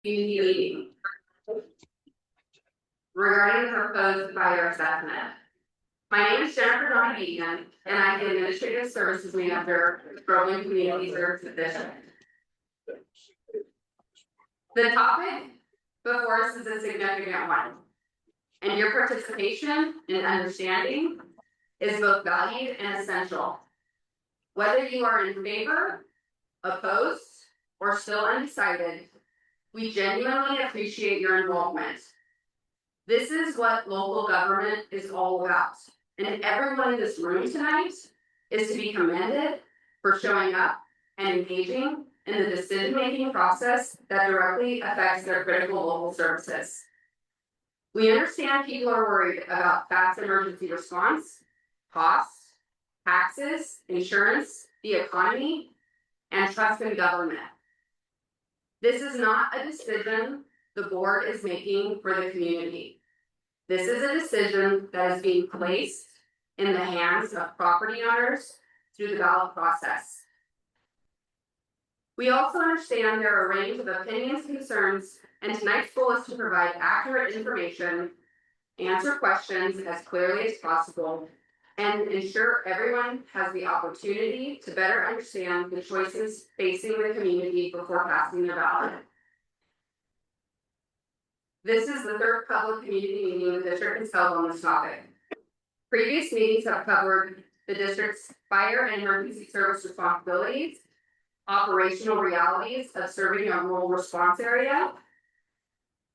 Community meeting regarding the proposed fire assessment. My name is Jennifer Donovan, and I'm the Administrative Services Manager with Groveland Community Services District. The topic before us is a significant one, and your participation and understanding is both valued and essential. Whether you are in favor, opposed, or still undecided, we genuinely appreciate your involvement. This is what local government is all about, and everyone in this room tonight is to be commended for showing up and engaging in the decision-making process that directly affects their critical local services. We understand people are worried about fast emergency response, costs, taxes, insurance, the economy, and trust in government. This is not a decision the board is making for the community. This is a decision that is being placed in the hands of property owners through the ballot process. We also understand there are a range of opinions, concerns, and tonight's goal is to provide accurate information, answer questions as clearly as possible, and ensure everyone has the opportunity to better understand the choices facing the community before passing their ballot. This is the third public community meeting the district has held on this topic. Previous meetings have covered the district's fire and emergency service responsibilities, operational realities of serving a rural response area,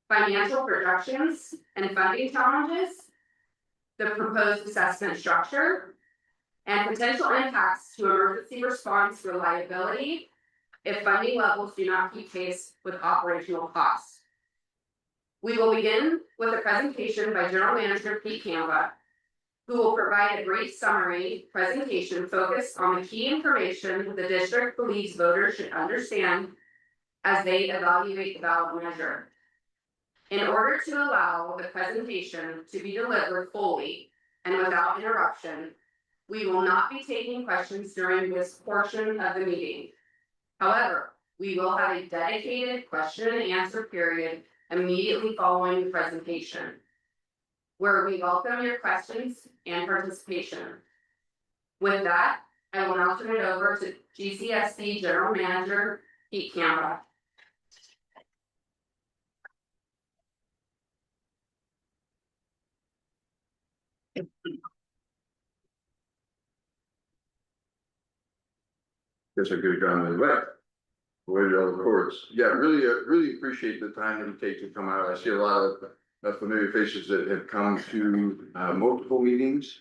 financial projections and funding challenges, the proposed assessment structure, and potential impacts to emergency response reliability if funding levels do not keep pace with operational costs. We will begin with a presentation by General Manager Pete Canva, who will provide a brief summary presentation focused on the key information the district believes voters should understand as they evaluate the ballot measure. In order to allow the presentation to be delivered fully and without interruption, we will not be taking questions during this portion of the meeting. However, we will have a dedicated question and answer period immediately following the presentation, where we welcome your questions and participation. With that, I will now turn it over to GCSD General Manager Pete Canva. Guess I could have gone the way. Waited all the courts. Yeah, really appreciate the time that you take to come out. I see a lot of familiar faces that have come to multiple meetings.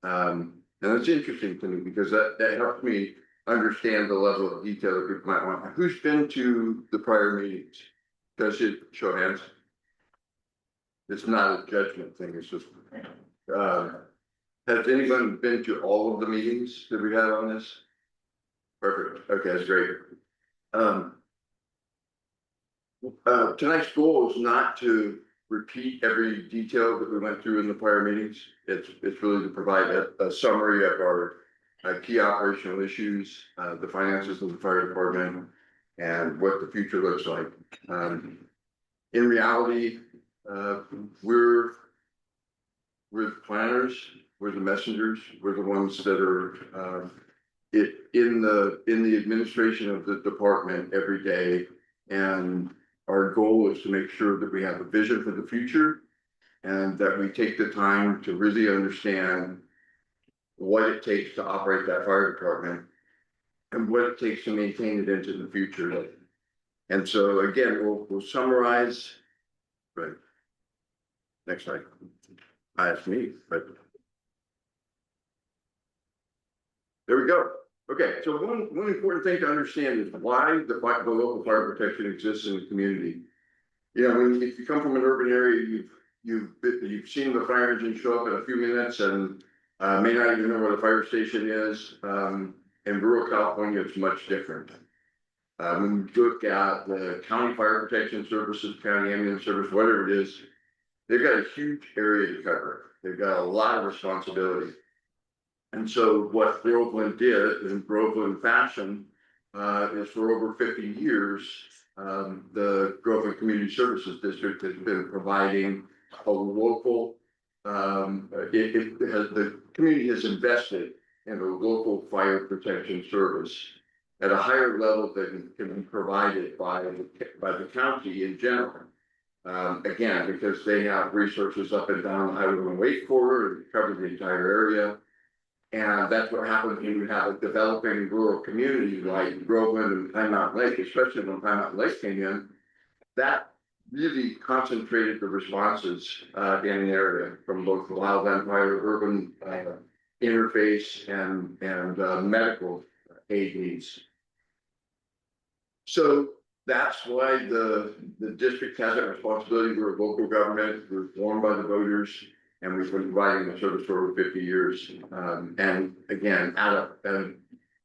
And it's interesting to me because that helps me understand the level of detail that people might want. Who's been to the prior meetings? Does it show hands? It's not a judgment thing, it's just has anyone been to all of the meetings that we had on this? Perfect. Okay, that's great. Tonight's goal is not to repeat every detail that we went through in the prior meetings. It's really to provide a summary of our key operational issues, the finances of the fire department, and what the future looks like. In reality, we're the planners, we're the messengers, we're the ones that are in the administration of the department every day, and our goal is to make sure that we have a vision for the future and that we take the time to really understand what it takes to operate that fire department and what it takes to maintain it into the future. And so again, we'll summarize. Right. Next slide. That's me, but there we go. Okay, so one important thing to understand is why the local fire protection exists in the community. You know, if you come from an urban area, you've seen the fire engine show up in a few minutes and may not even know where the fire station is. In rural California, it's much different. When you look at the county fire protection services, county ambulance service, whatever it is, they've got a huge area to cover. They've got a lot of responsibility. And so what Groveland did in Groveland fashion is for over 50 years, the Groveland Community Services District has been providing a local, the community has invested in a local fire protection service at a higher level than can be provided by the county in general. Again, because they have resources up and down the Highway 108 corridor and cover the entire area. And that's what happens when you have a developing rural community like Groveland and Pine Mountain Lake, especially when Pine Mountain Lake came in. That really concentrated the responses in the area from both the wildland fire, urban interface, and medical aid needs. So that's why the district has that responsibility. We're a local government, we're formed by the voters, and we've been providing the service for over 50 years. And again,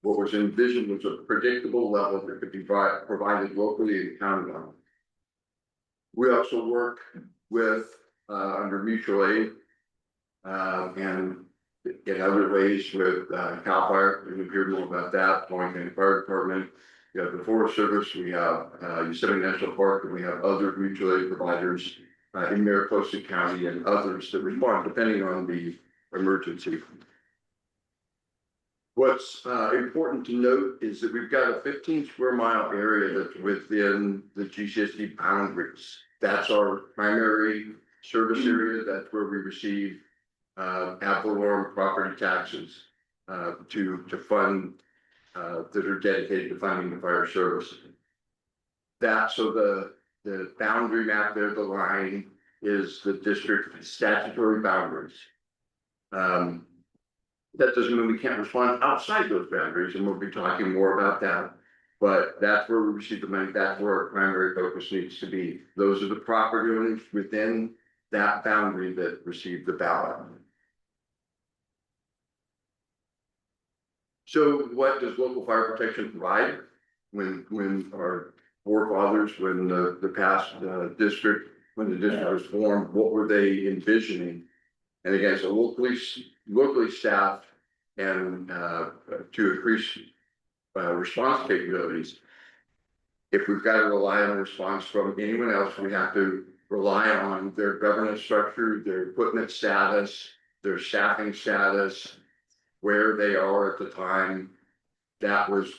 what was envisioned was a predictable level that could be provided locally and counted on. We also work with under mutual aid and in other ways with CAL FIRE. You'll hear more about that. Point County Fire Department. We have the Forest Service. We have Yosemite National Park, and we have other mutual aid providers in Mariposa County and others that respond depending on the emergency. What's important to note is that we've got a 15 square mile area that's within the GCSD boundaries. That's our primary service area. That's where we receive ad valorem property taxes to fund that are dedicated to funding the fire service. So the boundary map there, the line, is the district statutory boundaries. That doesn't mean we can't respond outside those boundaries, and we'll be talking more about that. But that's where we receive the money. That's where our primary focus needs to be. Those are the property owners within that boundary that receive the ballot. So what does local fire protection provide? When our forefathers, when the past district, when the district was formed, what were they envisioning? And again, so locally staffed and to increase response capabilities. If we've got to rely on a response from anyone else, we have to rely on their governance structure, their equipment status, their staffing status, where they are at the time. That was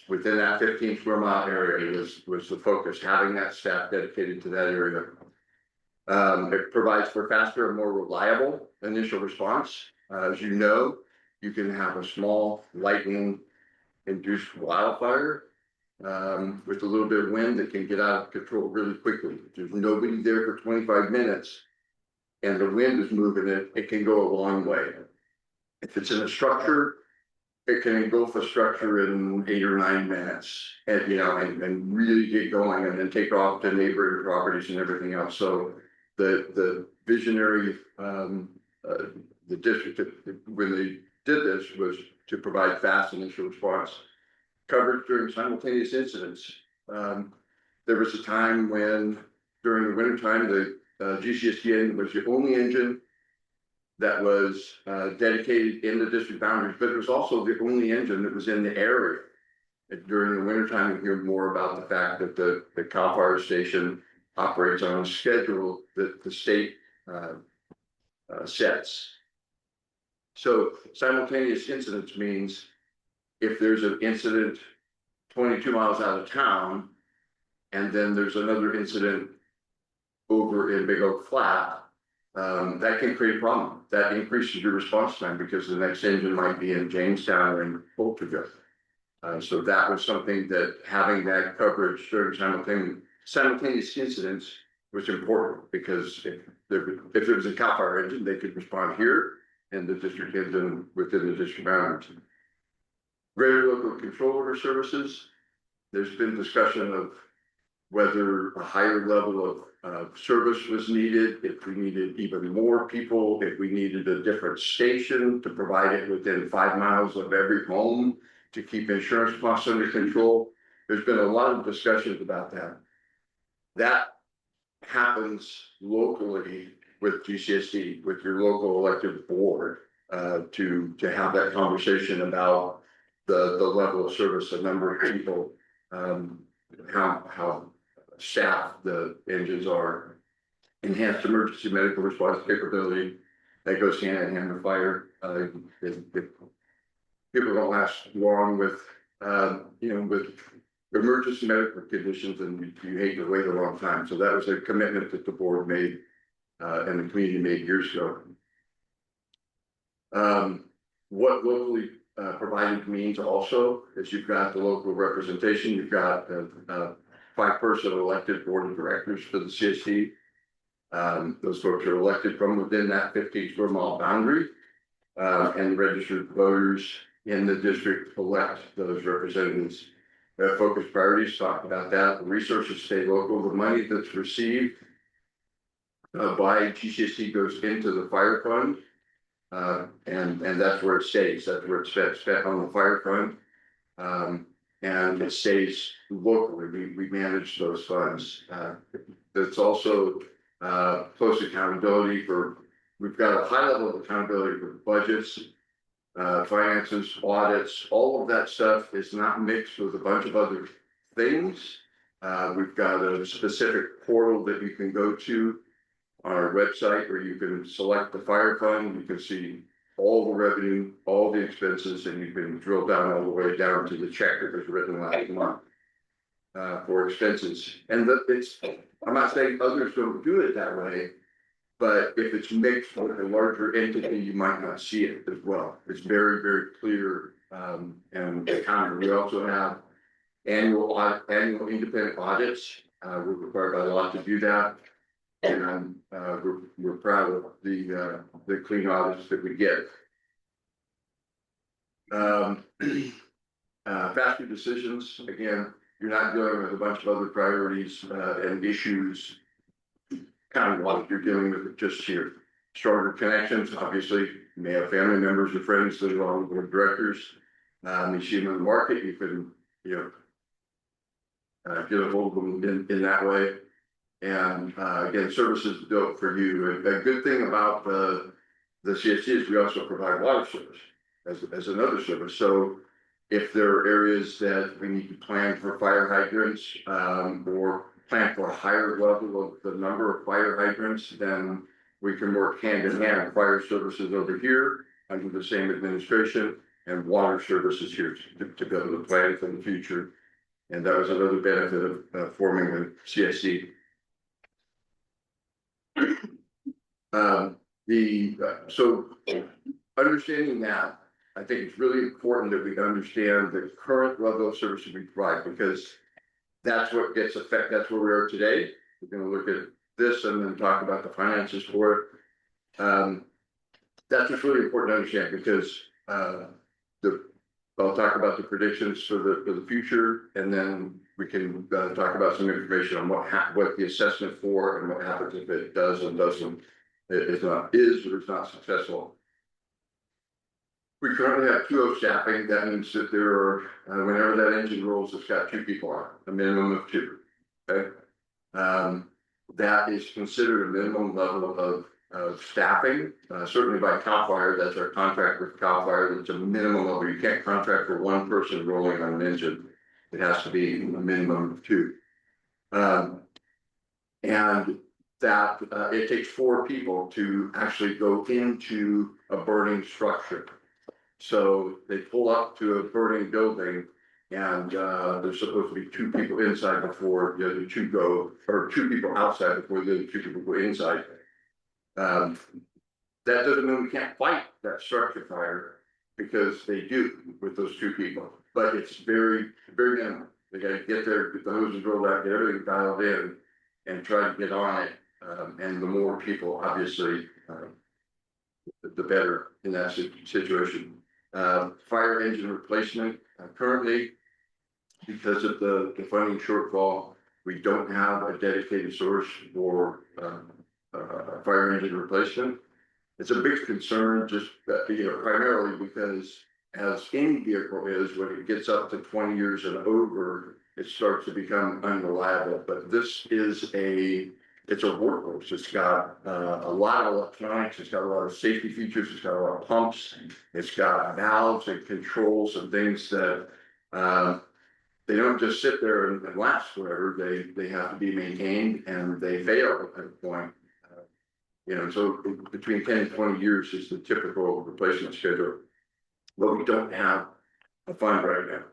within that 15 square mile area was the focus, having that staff dedicated to that area. It provides for faster and more reliable initial response. As you know, you can have a small lightning induced wildfire with a little bit of wind that can get out of control really quickly. If there's nobody there for 25 minutes and the wind is moving it can go a long way. If it's in a structure, it can engulf a structure in 8 or 9 minutes and and really get going and then take off to neighboring properties and everything else. So the visionary the district when they did this was to provide fast initial response coverage during simultaneous incidents. There was a time when during the wintertime the GCSD was the only engine that was dedicated in the district boundaries, but it was also the only engine that was in the area. During the wintertime, we hear more about the fact that the CAL FIRE station operates on a schedule that the state sets. So simultaneous incidents means if there's an incident 22 miles out of town, and then there's another incident over in Big Oak Flat, that can create a problem. That increases your response time because the next engine might be in Jamestown or in Poltergeist. So that was something that having that coverage during simultaneous incidents was important, because if there was a CAL FIRE engine, they could respond here and the district engine within the district boundaries. Greater local control order services. There's been discussion of whether a higher level of service was needed, if we needed even more people, if we needed a different station to provide it within 5 miles of every home to keep insurance costs under control. There's been a lot of discussions about that. That happens locally with GCSD, with your local elected board, to have that conversation about the level of service, the number of people, how staff the engines are. Enhanced emergency medical response capability that goes hand in hand with fire. If people don't last long with, with emergency medical conditions, and you hate to wait a long time. So that was a commitment that the board made and the community made years ago. What locally provided means also is you've got the local representation, you've got a 5-person elected board of directors for the CSD. Those folks are elected from within that 15 square mile boundary, and registered voters in the district elect those representatives. Focus priorities, talk about that. The resources stay local. The money that's received by GCSD goes into the fire fund, and that's where it stays. That's where it's spent on the fire fund, and it stays locally. We manage those funds. That's also close accountability for. We've got a high level of accountability for budgets, finances, audits. All of that stuff is not mixed with a bunch of other things. We've got a specific portal that you can go to on our website where you can select the fire fund. You can see all the revenue, all the expenses, and you can drill down all the way down to the check that was written last month for expenses. And I'm not saying others don't do it that way, but if it's mixed with a larger entity, you might not see it as well. It's very, very clear and accounting. We also have annual independent audits. We're required by law to do that, and we're proud of the clean audits that we get. Faster decisions. Again, you're not dealing with a bunch of other priorities and issues kind of what you're dealing with it just here. Stronger connections. Obviously, you may have family members or friends that are on the board of directors. You see them in the market, you can, get a hold of them in that way. And again, services built for you. A good thing about the CSC is we also provide water service as another service. So if there are areas that we need to plan for fire hydrants or plan for a higher level of the number of fire hydrants, then we can work hand in hand. Fire services over here under the same administration, and water services here to be able to plan for the future. And that was another benefit of forming the CSC. So understanding that, I think it's really important that we understand the current level of service we provide, because that's what gets affected. That's where we are today. We're going to look at this and then talk about the finances for it. That's just really important to understand, because I'll talk about the predictions for the future, and then we can talk about some information on what the assessment for and what happens if it does and doesn't, is or is not successful. We currently have 2 staffing. That means that there are, whenever that engine rolls, it's got 2 people on it, a minimum of 2. Okay. That is considered a minimum level of staffing, certainly by CAL FIRE. That's our contract with CAL FIRE. That's a minimum level. You can't contract for 1 person rolling on an engine. It has to be a minimum of 2. And that it takes 4 people to actually go into a burning structure. So they pull up to a burning building, and there's supposed to be 2 people inside before the other 2 go, or 2 people outside before the other 2 people go inside. That doesn't mean we can't fight that structure fire, because they do with those 2 people, but it's very, very minimal. They got to get there, get the hoses rolled out, get everything dialed in, and try to get on it. And the more people, obviously, the better in that situation. Fire engine replacement. Currently, because of the funding shortfall, we don't have a dedicated source for fire engine replacement. It's a big concern, just primarily because, as any vehicle is, when it gets up to 20 years and over, it starts to become unreliable. But this is it's a workhorse. It's got a lot of electronics. It's got a lot of safety features. It's got a lot of pumps. It's got valves and controls and things that they don't just sit there and last forever, they have to be maintained and they fail at a point. So between 10 and 20 years is the typical replacement schedule. But we don't have a fund right now.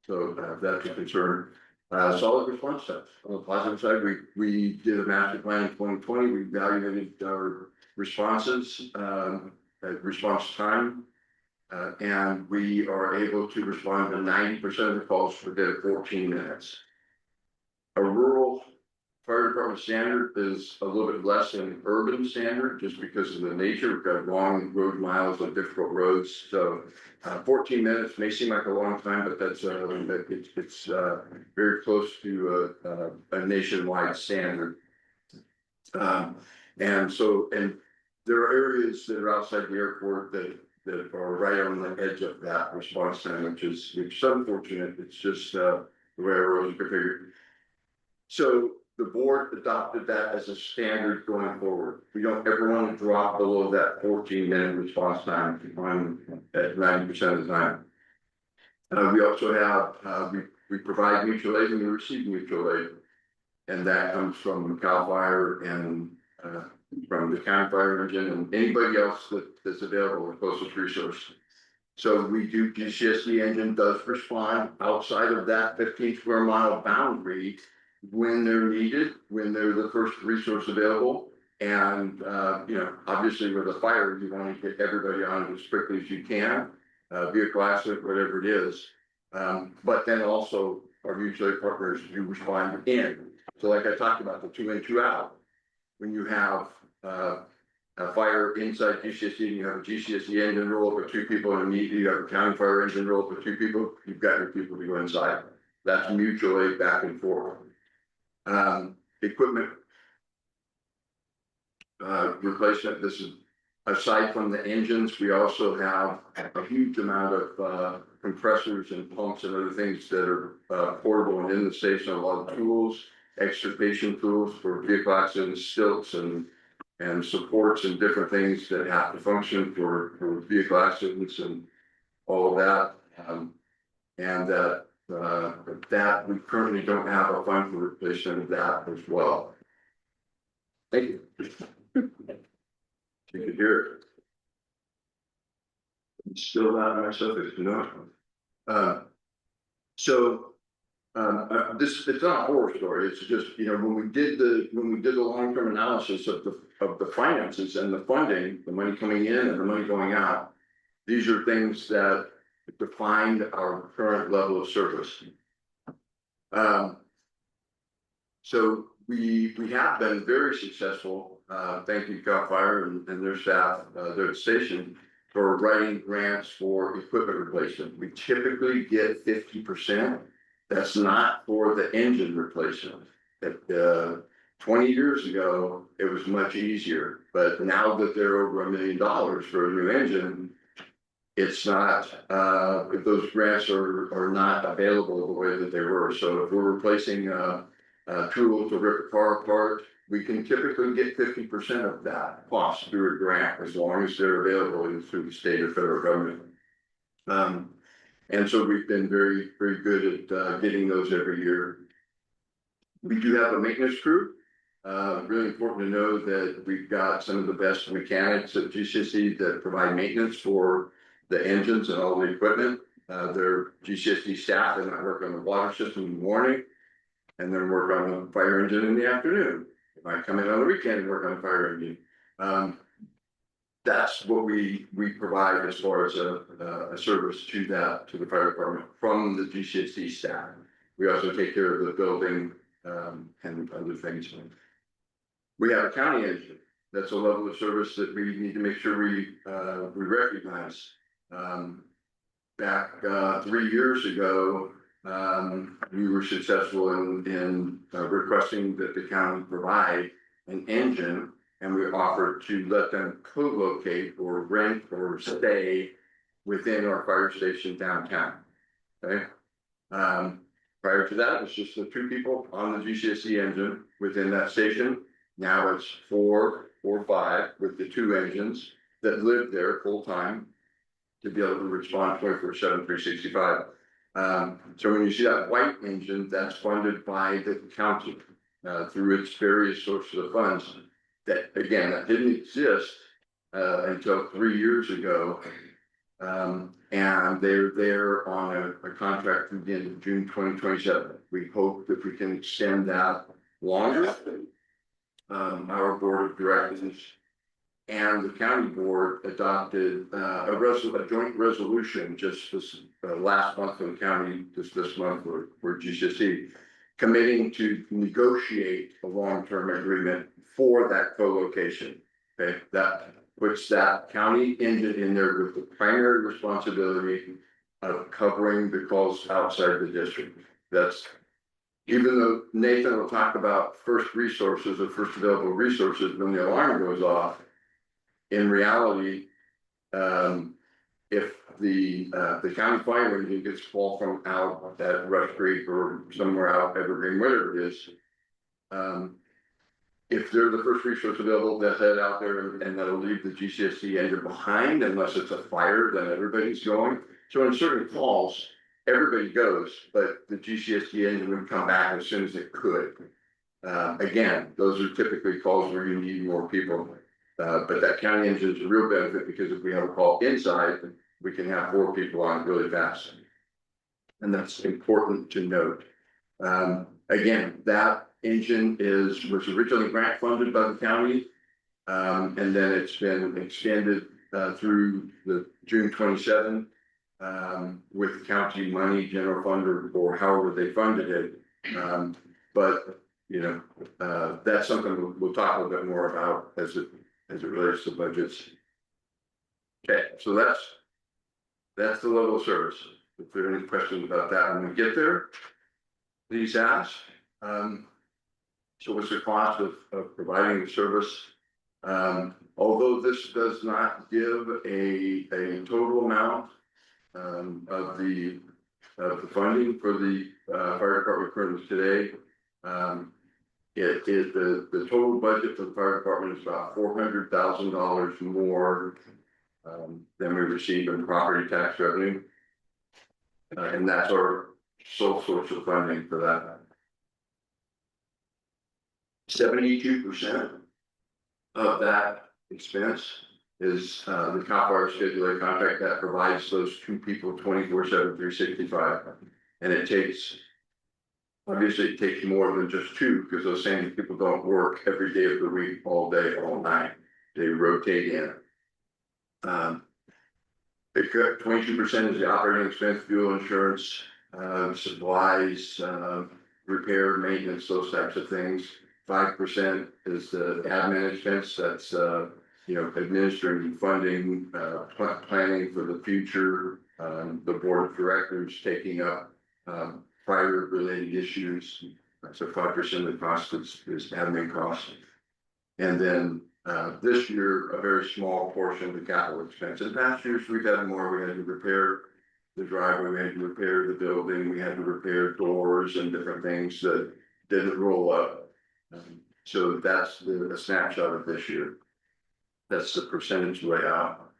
So that's a concern. Solid response times. On the positive side, we did a master plan in 2020. We evaluated our responses, response time. And we are able to respond to 90% of the calls within 14 minutes. A rural fire department standard is a little bit less than an urban standard just because of the nature. We've got long road miles of difficult roads. So 14 minutes may seem like a long time, but that's it's very close to a nationwide standard. And there are areas that are outside the airport that are right on the edge of that response time, which is unfortunate. It's just the way our roads are configured. So the board adopted that as a standard going forward. We don't ever want to drop below that 14-minute response time at 90% of the time. We also have, we provide mutual aid and we receive mutual aid. And that comes from CAL FIRE and from the county fire engine and anybody else that's available, the closest resource. So we do, GCSD engine does respond outside of that 15 square mile boundary when they're needed, when they're the first resource available. And, obviously with a fire, you want to get everybody on it as quickly as you can, vehicle accident, whatever it is. But then also our mutual aid partners do respond in. So like I talked about the 2 in, 2 out, when you have a fire inside GCSD and you have a GCSD engine roll up with 2 people and immediately you have a county fire engine roll up with 2 people, you've got your people to go inside. That's mutual aid back and forth. Equipment replacement. This is aside from the engines, we also have a huge amount of compressors and pumps and other things that are portable and in the station. A lot of tools, extrication tools for vehicle accidents, stilts and supports and different things that have to function for vehicle accidents and all of that. That we currently don't have a fund for replacement of that as well. Thank you. You can hear it. I'm still not myself, if you know. This it's not a horror story. It's just when we did the long-term analysis of the finances and the funding, the money coming in and the money going out. These are things that defined our current level of service. So we have been very successful. Thank you, CAL FIRE and their staff, their station, for writing grants for equipment replacement. We typically get 50%. That's not for the engine replacement. 20 years ago, it was much easier, but now that they're over $1 million for a new engine, it's not, if those grants are not available the way that they were. So if we're replacing a tool to rip a car apart, we can typically get 50% of that cost through a grant as long as they're available through the state or federal government. And so we've been very, very good at getting those every year. We do have a maintenance crew. Really important to know that we've got some of the best mechanics at GCSD that provide maintenance for the engines and all the equipment. They're GCSD staff and I work on the water system in the morning and then work on the fire engine in the afternoon. If I come in on the weekend and work on the fire engine. That's what we provide as far as a service to the fire department from the GCSD staff. We also take care of the building and other things. We have a county engine. That's a level of service that we need to make sure we recognize. Back 3 years ago, we were successful in requesting that the county provide an engine, and we offered to let them co-locate or rent or stay within our fire station downtown. Okay. Prior to that, it was just the 2 people on the GCSD engine within that station. Now it's 4 or 5 with the 2 engines that live there full time to be able to respond 24/7, 365. So when you see that white engine, that's funded by the county through its various sources of funds. That again, that didn't exist until 3 years ago. And they're there on a contract through the end of June 2027. We hope that we can extend that longer. Our board of directors and the county board adopted a joint resolution just this last month in the county, just this month for GCSE, committing to negotiate a long-term agreement for that co-location. Okay, that puts that county engine in there with the primary responsibility of covering the calls outside the district. That's, even though Nathan will talk about first resources or first available resources when the alarm goes off, in reality, if the county fire engine gets called from out at Rush Creek or somewhere out Evergreen, whatever it is, if they're the first resource available, they'll head out there and that'll leave the GCSE engine behind unless it's a fire, then everybody's going. So in certain calls, everybody goes, but the GCSE engine would come back as soon as it could. Again, those are typically calls where you need more people. But that county engine is a real benefit because if we have a call inside, we can have 4 people on it really fast. And that's important to note. Again, that engine was originally grant funded by the county. And then it's been extended through the June 27 with county money, general fund, or however they funded it. But you know, that's something we'll talk a little bit more about as it relates to budgets. Okay, so that's the level of service. If there are any questions about that when we get there, please ask. So what's the cost of providing the service? Although this does not give a total amount of the funding for the fire department currently today, it is the total budget for the fire department is about $400,000 more than we receive in property tax revenue, and that's our sole source of funding for that. 72% of that expense is the CAL FIRE Schedule A contract that provides those 2 people 24/7, 365, and it takes. Obviously, it takes more than just 2 because those same people don't work every day of the week, all day, all night. They rotate in. 22% is the operating expense, fuel, insurance, supplies, repair, maintenance, those types of things. 5% is the admin expense. That's administering funding, planning for the future. The board of directors taking up fire related issues. So 5% of the cost is admin costs. And then this year, a very small portion of the capital expense. In past years, we've had more. We had to repair the driveway, we had to repair the building, we had to repair doors and different things that didn't roll up. So that's the snapshot of this year. That's the percentage layout.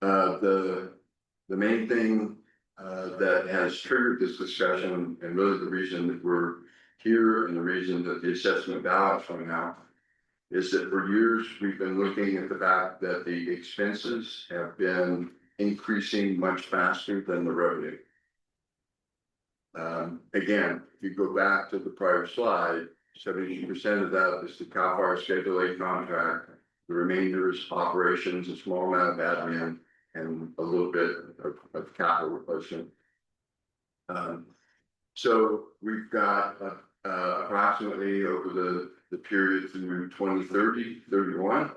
The main thing that has triggered this discussion, and really the reason that we're here and the reason that the assessment balance coming out, is that for years we've been looking at the fact that the expenses have been increasing much faster than the revenue. Again, if you go back to the prior slide, 70% of that is the CAL FIRE Schedule A contract. The remainder is operations, a small amount of admin, and a little bit of capital replacement. So we've got approximately over the period through 2030, 31,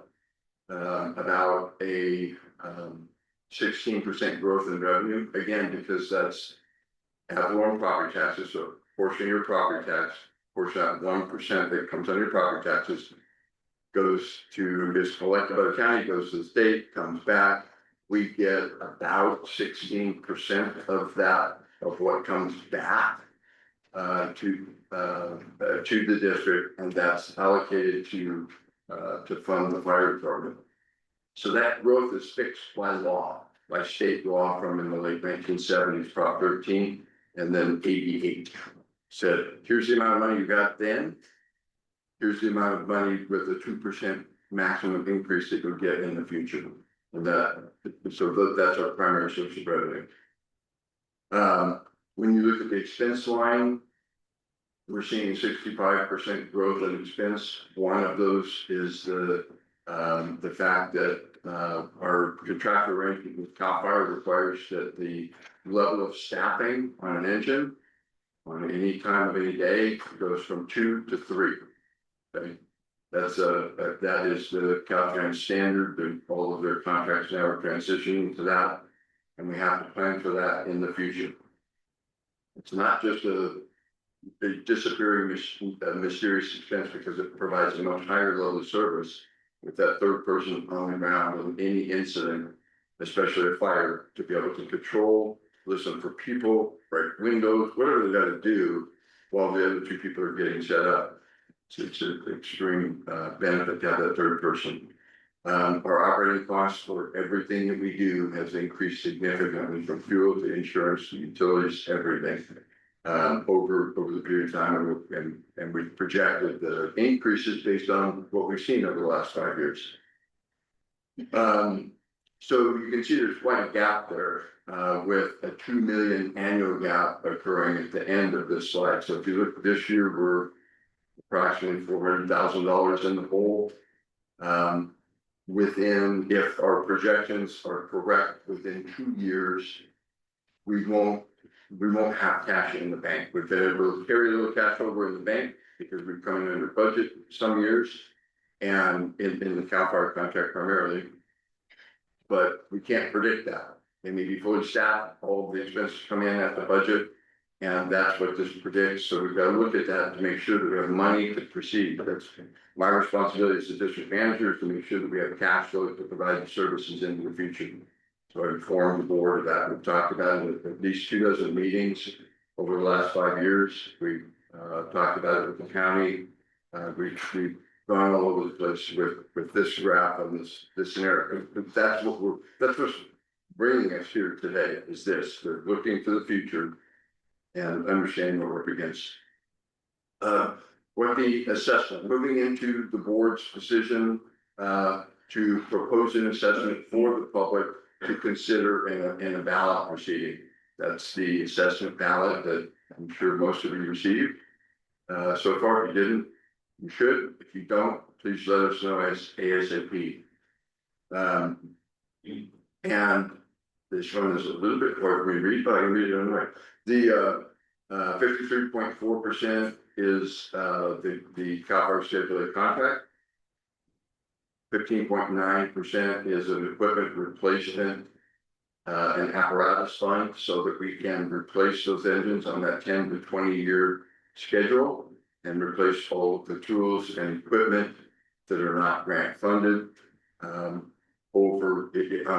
about a 16% growth in revenue. Again, because that's ad valorem property taxes, so portion of your property tax, portion of that 1% that comes on your property taxes is collected by the county, goes to the state, comes back. We get about 16% of that, of what comes back to the district, and that's allocated to fund the fire department. So that growth is fixed by law. by state law from in the late 1970s, Prop 13, and then 88 said, here's the amount of money you got then. Here's the amount of money with a 2% maximum increase that you'll get in the future. And that's our primary source of revenue. When you look at the expense line, we're seeing 65% growth in expense. One of those is the fact that our contractual arrangement with CAL FIRE requires that the level of staffing on an engine on any time of any day goes from 2 to 3. Okay, that is the Caltrans standard. All of their contracts now are transitioning to that, and we have to plan for that in the future. It's not just a disappearing mysterious expense, because it provides a much higher level of service with that third person on the ground in any incident, especially a fire, to be able to control, listen for people, break windows, whatever they got to do while the other two people are getting set up. So it's an extreme benefit to have that third person. Our operating costs for everything that we do has increased significantly, from fuel to insurance to utilities, everything. Over the period of time, and we've projected the increases based on what we've seen over the last 5 years. So you can see there's quite a gap there, with a $2 million annual gap occurring at the end of this slide. So if you look this year, we're approximately $400,000 in the hole. If our projections are correct, within 2 years, we won't have cash in the bank. We've been able to carry a little cash over in the bank because we've come in under budget some years, and in the CAL FIRE contract primarily, but we can't predict that. They may be fully staffed, all of the expenses come in at the budget, and that's what this predicts. So we've got to look at that to make sure that we have money to proceed. That's my responsibility as the district manager, is to make sure that we have cash flow to provide the services into the future. So I informed the board of that. We've talked about it at least 24 meetings over the last 5 years. We've talked about it with the county. We've gone all over the place with this graph and this scenario. That's what's bringing us here today. Is this? They're looking to the future and understanding what we're up against. What the assessment, moving into the board's decision to propose an assessment for the public to consider in a ballot proceeding. That's the assessment ballot that I'm sure most of you received. So far, if you didn't, you should. If you don't, please let us know as ASAP. And this one is a little bit hard for me to read, but I can read it anyway. The 53.4% is the CAL FIRE stipulated contract. 15.9% is an equipment replacement and apparatus fund, so that we can replace those engines on that 10 to 20 year schedule and replace all of the tools and equipment that are not grant funded on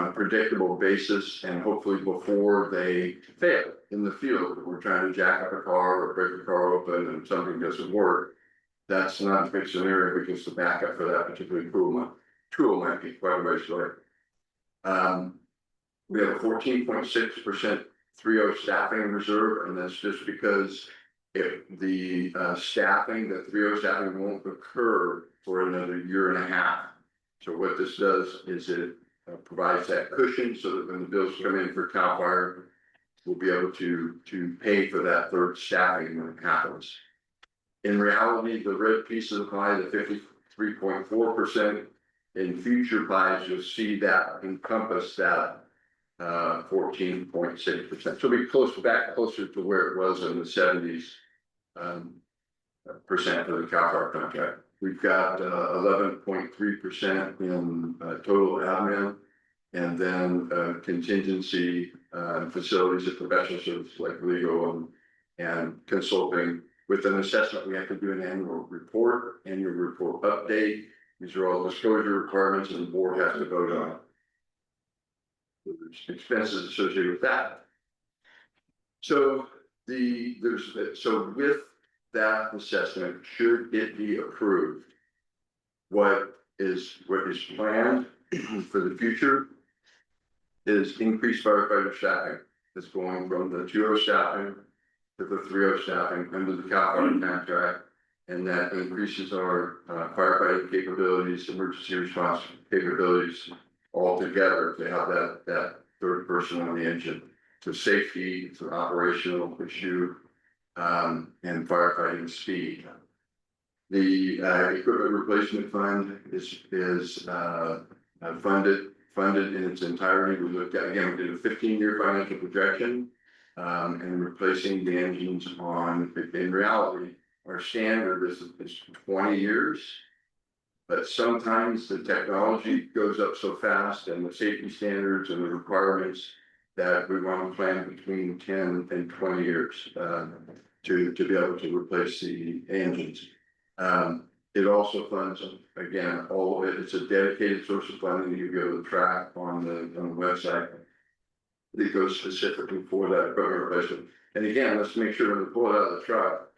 a predictable basis, and hopefully before they fail in the field. If we're trying to jack up a car or break a car open and something doesn't work, that's not a big scenario, because the backup for that particular tool might be quite a ways away. We have a 14.6% 3.0 staffing reserve, and that's just because if the staffing, the 3.0 staffing won't occur for another 1.5 years. So what this does is it provides that cushion, so that when the bills come in for CAL FIRE, we'll be able to pay for that third staffing when it happens. In reality, the red piece of the pie, the 53.4%, in future pies, you'll see that encompass that 14.6%. So we back closer to where it was in the 70s percent for the CAL FIRE contract. We've got 11.3% in total admin, and then contingency facilities and professional services like legal and consulting. With an assessment, we have to do an annual report update. These are all disclosure requirements, and the board has to vote on. There's expenses associated with that. So with that assessment, should it be approved, what is planned for the future is increased firefighter staffing. It's going from the 2O staffing to the 3O staffing under the Cal Fire contract. And that increases our firefighting capabilities, emergency response capabilities all together to have that third person on the engine. So safety, it's an operational issue, and firefighting speed. The equipment replacement fund is funded in its entirety. We looked at, again, we did a 15-year financial projection, and replacing the engines on, in reality, our standard is 20 years. But sometimes the technology goes up so fast and the safety standards and the requirements that we want to plan between 10 and 20 years to be able to replace the engines. It also funds, again, all of it. It's a dedicated source of funding that you go to track on the website that goes specifically for that equipment replacement. And again, let's make sure when they pull it out of the truck,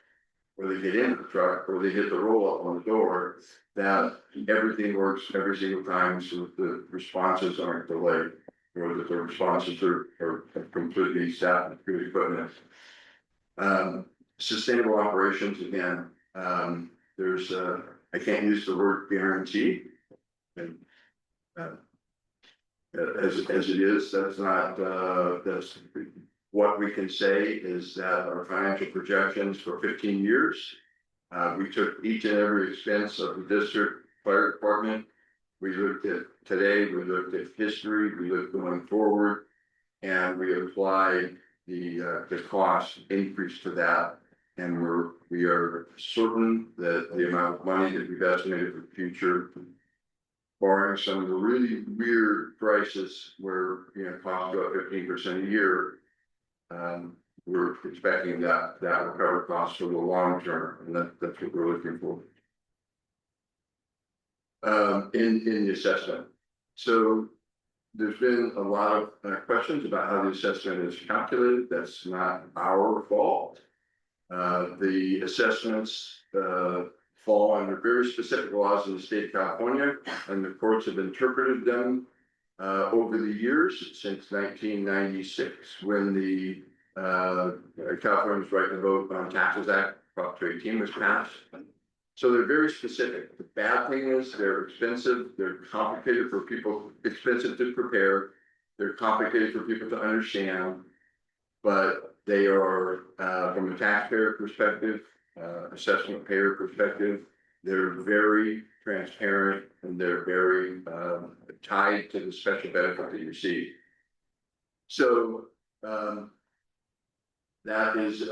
or they get into the truck, or they hit the roll up on the door, that everything works every single time, so that the responses aren't delayed, or that the responses are completely staffed with good equipment. Sustainable operations, again, there's I can't use the word guarantee, and as it is, that's not that's what we can say is that our financial projections for 15 years, we took each and every expense of the district fire department. We looked at today, we looked at history, we looked going forward, and we applied the cost increase to that. And we are certain that the amount of money that we've estimated for the future, barring some of the really weird prices where, you know, costs go up 15% a year, we're expecting that will cover costs for the long term, and that's what we're looking for. In the assessment. So there's been a lot of questions about how the assessment is calculated. That's not our fault. The assessments fall under very specific laws in the state of California, and the courts have interpreted them over the years since 1996, when the California's Right to Vote on Taxes Act, Prop 218, was passed. So they're very specific. The bad thing is they're expensive, they're complicated for people, expensive to prepare, they're complicated for people to understand, but they are, from a taxpayer perspective, assessment payer perspective, they're very transparent, and they're very tied to the special benefit that you receive. So that is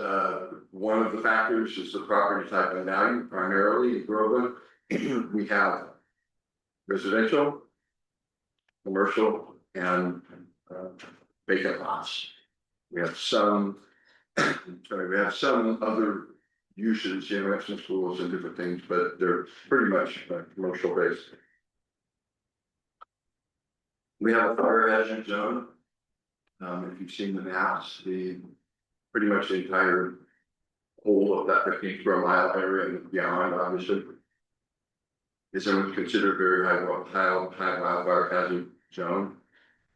one of the factors, is the property type and value. Primarily in Groveland, we have residential, commercial, and vacant lots. We have some, we have some other uses, you know, we have some schools and different things, but they're pretty much commercial based. We have a fire hazard zone. If you've seen the maps, pretty much the entire whole of that 15 square mile area and beyond, obviously, is considered very high wildfire hazard zone.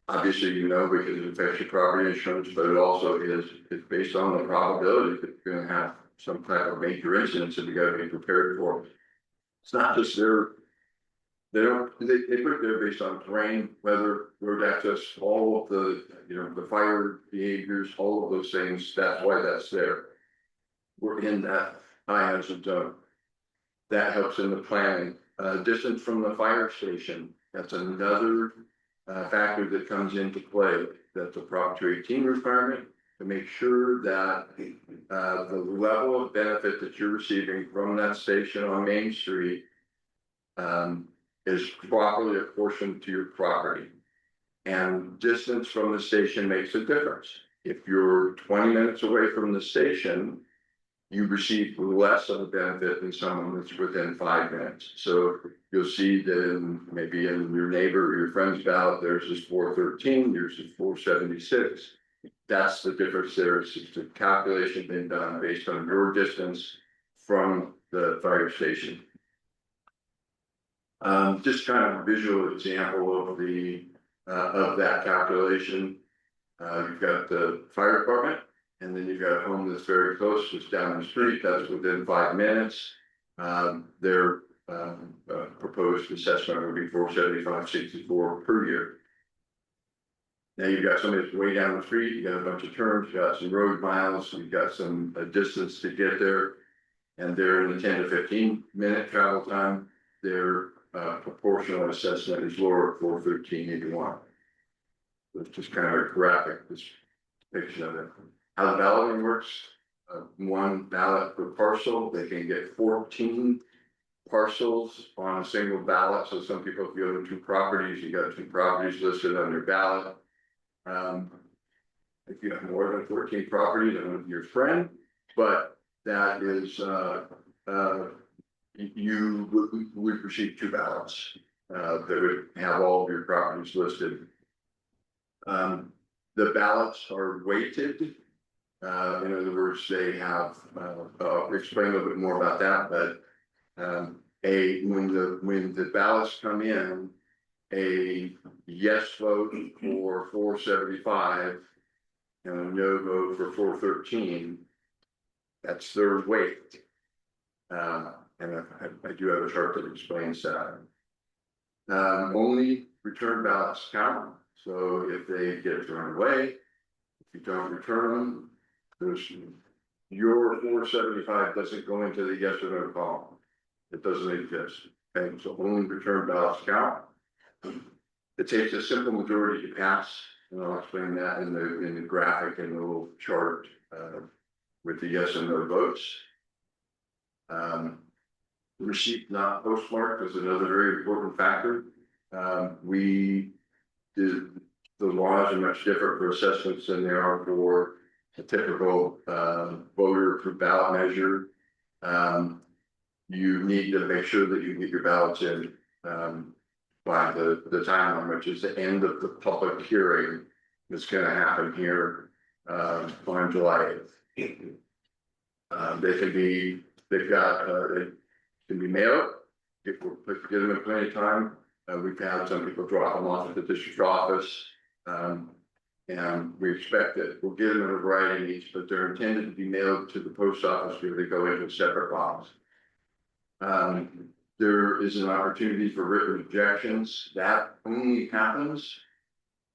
Obviously, you know, because it affects your property insurance, but it also is based on the probability that you're going to have some type of major incidents that you got to be prepared for. It's not just they put it there based on terrain, weather, road access, all of the, you know, the fire behaviors, all of those things. That's why that's there. We're in that high hazard zone. That helps in the planning. Distance from the fire station, that's another factor that comes into play. That's a Prop 218 requirement to make sure that the level of benefit that you're receiving from that station on Main Street is properly apportioned to your property. And distance from the station makes a difference. If you're 20 minutes away from the station, you receive less of a benefit than someone that's within 5 minutes. So you'll see that maybe in your neighbor or your friend's ballot, there's this 413, there's this 476. That's the difference there. It's just a calculation being done based on your distance from the fire station. Just kind of a visual example of the of that calculation. You've got the fire department, and then you've got a home that's very close, just down the street, that's within 5 minutes. Their proposed assessment would be $475.64 per year. Now you've got somebody that's way down the street, you got a bunch of turns, you got some road miles, you've got some distance to get there. And they're in the 10 to 15-minute travel time. Their proportional assessment is lower for $13.81. It's just kind of a graphic depiction of it. How the balloting works, one ballot per parcel, they can get 14 parcels on a single ballot. So some people, if you go to 2 properties, you got 2 properties listed on your ballot. If you have more than 14 properties, I don't know your friend, but that is, you would receive 2 ballots that would have all of your properties listed. The ballots are weighted. In other words, they have, I'll explain a little bit more about that, but when the ballots come in, a yes vote for 475 and a no vote for 413, that's their weight. And I do have a chart that explains that. Only return ballots count. So if they get thrown away, if you don't return them, your 475 doesn't go into the yes or no column. It doesn't exist. And so only return ballots count. It takes a simple majority to pass, and I'll explain that in the graphic and the little chart with the yes and no votes. Receipt not postmarked is another very important factor. The laws are much different for assessments than they are for a typical voter through ballot measure. You need to make sure that you get your ballots in by the timeline, which is the end of the public hearing that's going to happen here on July 8th. They can be mailed. Get them in plenty of time. We've had some people drop them off at the district office, and we expect that we'll get them in a variety of needs, but they're intended to be mailed to the post office where they go into a separate box. There is an opportunity for written objections. That only happens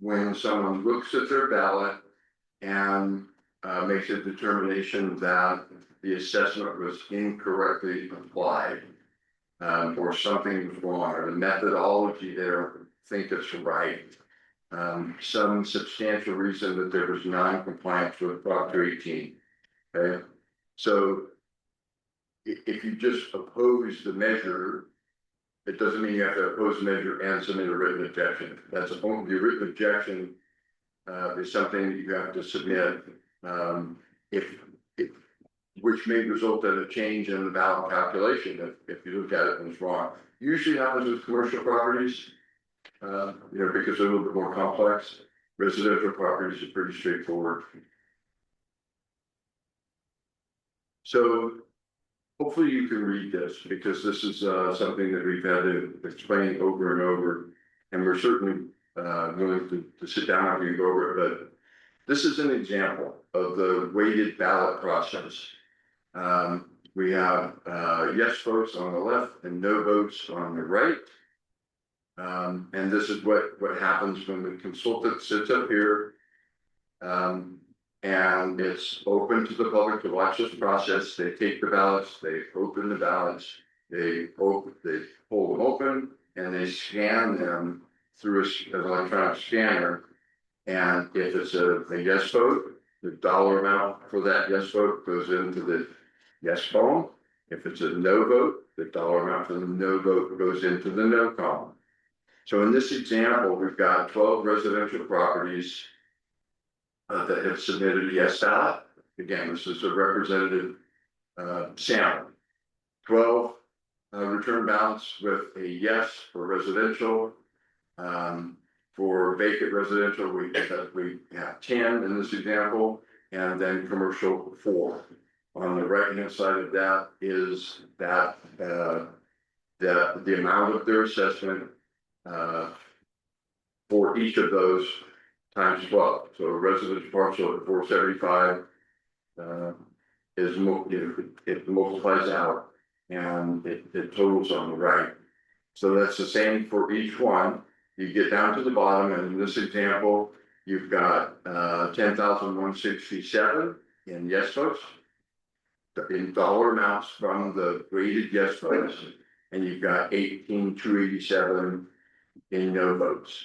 when someone looks at their ballot and makes a determination that the assessment was incorrectly applied, or something was wrong, or the methodology they don't think it's right. Some substantial reason that there was non-compliance with Prop 218. Okay, so if you just oppose the measure, it doesn't mean you have to oppose the measure and submit a written objection. That's only the written objection is something that you have to submit which may result in a change in the ballot calculation if you look at it and it's wrong. Usually happens with commercial properties, because they're a little bit more complex. Residential properties are pretty straightforward. So hopefully you can read this, because this is something that we've had to explain over and over, and we're certainly willing to sit down with you and go over it. But this is an example of the weighted ballot process. We have yes votes on the left and no votes on the right. And this is what happens when the consultant sits up here. And it's open to the public to watch this process. They take the ballots, they open the ballots, they pull them open, and they scan them through an electronic scanner. And if it's a yes vote, the dollar amount for that yes vote goes into the yes column. If it's a no vote, the dollar amount for the no vote goes into the no column. So in this example, we've got 12 residential properties that have submitted a yes ballot. Again, this is a representative sample. 12 return ballots with a yes for residential. For vacant residential, we have 10 in this example, and then commercial 4. On the right hand side of that is that the amount of their assessment, for each of those times 12. So a residential parcel at 475 it multiplies out and it totals on the right. So that's the same for each one. You get down to the bottom, and in this example, you've got 10,167 in yes votes, in dollar amounts from the weighted yes votes, and you've got 18,287 in no votes.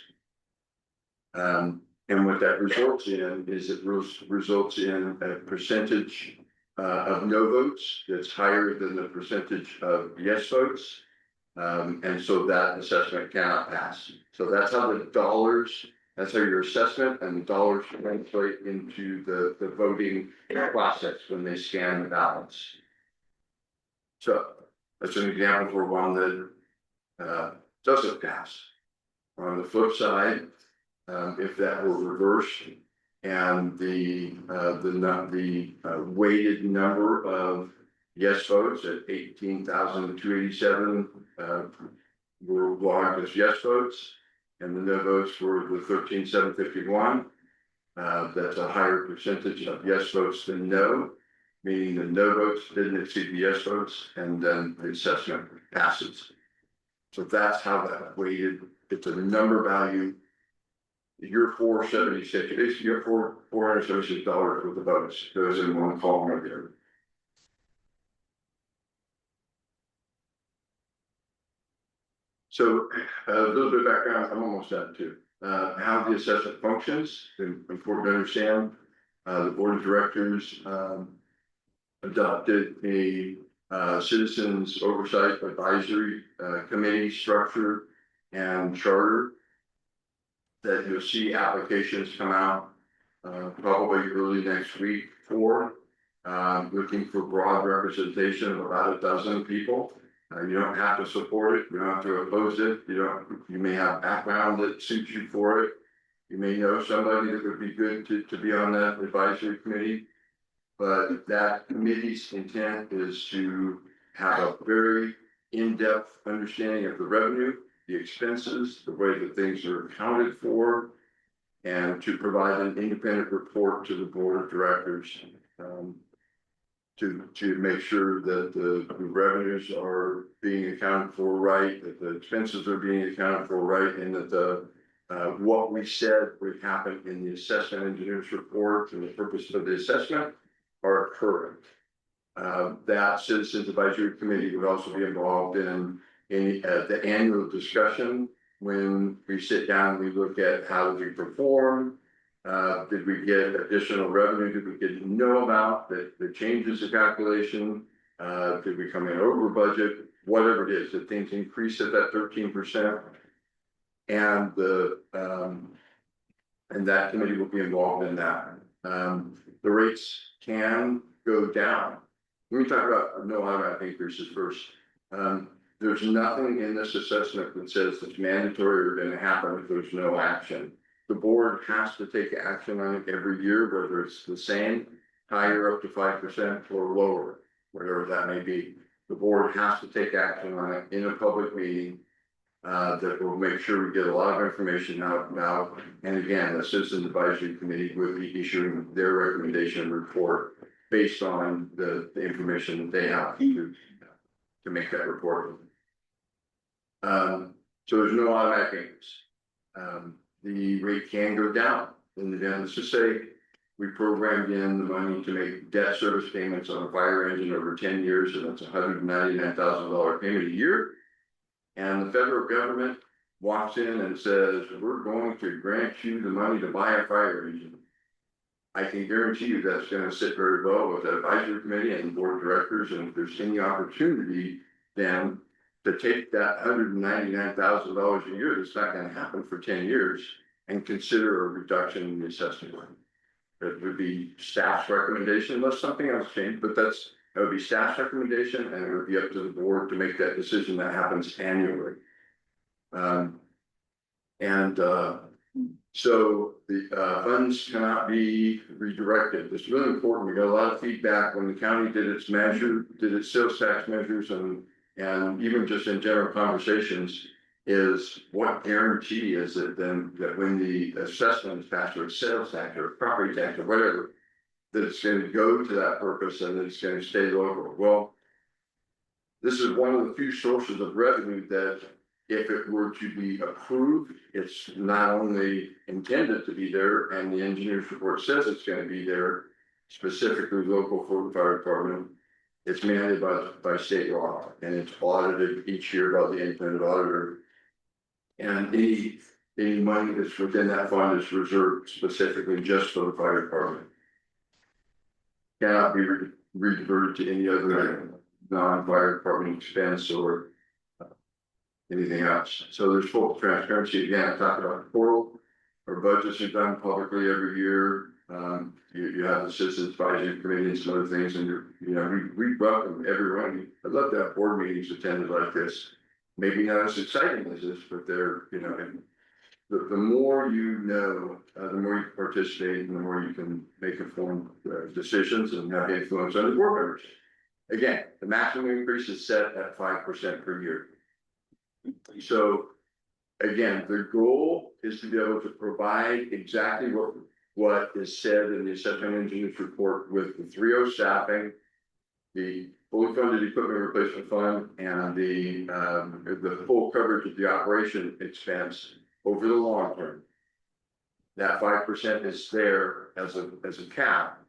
And what that results in is it results in a percentage of no votes that's higher than the percentage of yes votes. And so that assessment cannot pass. So that's how the dollars, that's how your assessment and the dollars translate into the voting process when they scan the ballots. So that's an example for one that doesn't pass. On the flip side, if that were reversed and the weighted number of yes votes at 18,287 were logged as yes votes, and the no votes were the 13,751. That's a higher percentage of yes votes than no, meaning the no votes didn't exceed the yes votes, and then the assessment passes. So that's how that weighted. It's a number value. You're 476. It's your $476 worth of votes. Goes in one column right there. So a little bit of background. I'm almost done too. How the assessment functions. Important to understand. The board of directors adopted a citizens oversight advisory committee structure and charter that you'll see applications come out probably early next week for looking for broad representation of about 12 people. You don't have to support it, you don't have to oppose it, you may have background that suits you for it. You may know somebody that would be good to be on that advisory committee. But that committee's intent is to have a very in-depth understanding of the revenue, the expenses, the way that things are accounted for, and to provide an independent report to the board of directors to make sure that the revenues are being accounted for right, that the expenses are being accounted for right, and that the what we said would happen in the assessment engineer's report and the purpose of the assessment are occurring. That Citizens Advisory Committee would also be involved in the annual discussion when we sit down and we look at how did we perform, did we get additional revenue, did we get to know about the changes of calculation, did we come in over budget, whatever it is, if things increase at that 13%, and that committee will be involved in that. The rates can go down. Let me talk about no automatic increases first. There's nothing in this assessment that says it's mandatory or going to happen if there's no action. The board has to take action on it every year, whether it's the same, higher up to 5% or lower, whatever that may be. The board has to take action on it in a public meeting that will make sure we get a lot of information out about. And again, the Citizens Advisory Committee will be issuing their recommendation report based on the information that they have to make that report. So there's no automatic increase. The rate can go down. And then let's just say we programmed in the money to make debt service payments on a fire engine over 10 years, and that's $199,000 payment a year. And the federal government walks in and says, we're going to grant you the money to buy a fire engine. I can guarantee you that's going to sit very well with the advisory committee and the board of directors. And if there's any opportunity then to take that $199,000 a year, that's not going to happen for 10 years, and consider a reduction in the assessment. It would be staff's recommendation unless something else changed, but that would be staff's recommendation, and it would be up to the board to make that decision. That happens annually. So the funds cannot be redirected. It's really important. We got a lot of feedback when the county did its sales tax measures, and even just in general conversations, is what guarantee is it then that when the assessment is passed, or sales tax or property tax or whatever, that it's going to go to that purpose and that it's going to stay local? Well, this is one of the few sources of revenue that if it were to be approved, it's not only intended to be there and the engineer's report says it's going to be there, specifically local for the fire department. It's mandated by state law and it's audited each year by the independent auditor. And any money that's within that fund is reserved specifically just for the fire department. Cannot be re-diverted to any other non-fire department expense or anything else. So there's full transparency. Again, I talked about the portal. Our budgets are done publicly every year. You have the citizens advisory committee and some other things, and we welcome everyone. I'd love to have board meetings attended like this. Maybe not as exciting as this, but they're, the more you know, the more you participate, and the more you can make informed decisions and have influence on the board members. Again, the maximum increase is set at 5% per year. So again, the goal is to be able to provide exactly what is said in the assessment engineer's report with the 3.0 staffing, the fully funded equipment replacement fund, and the full coverage of the operation expense over the long term. That 5% is there as a cap,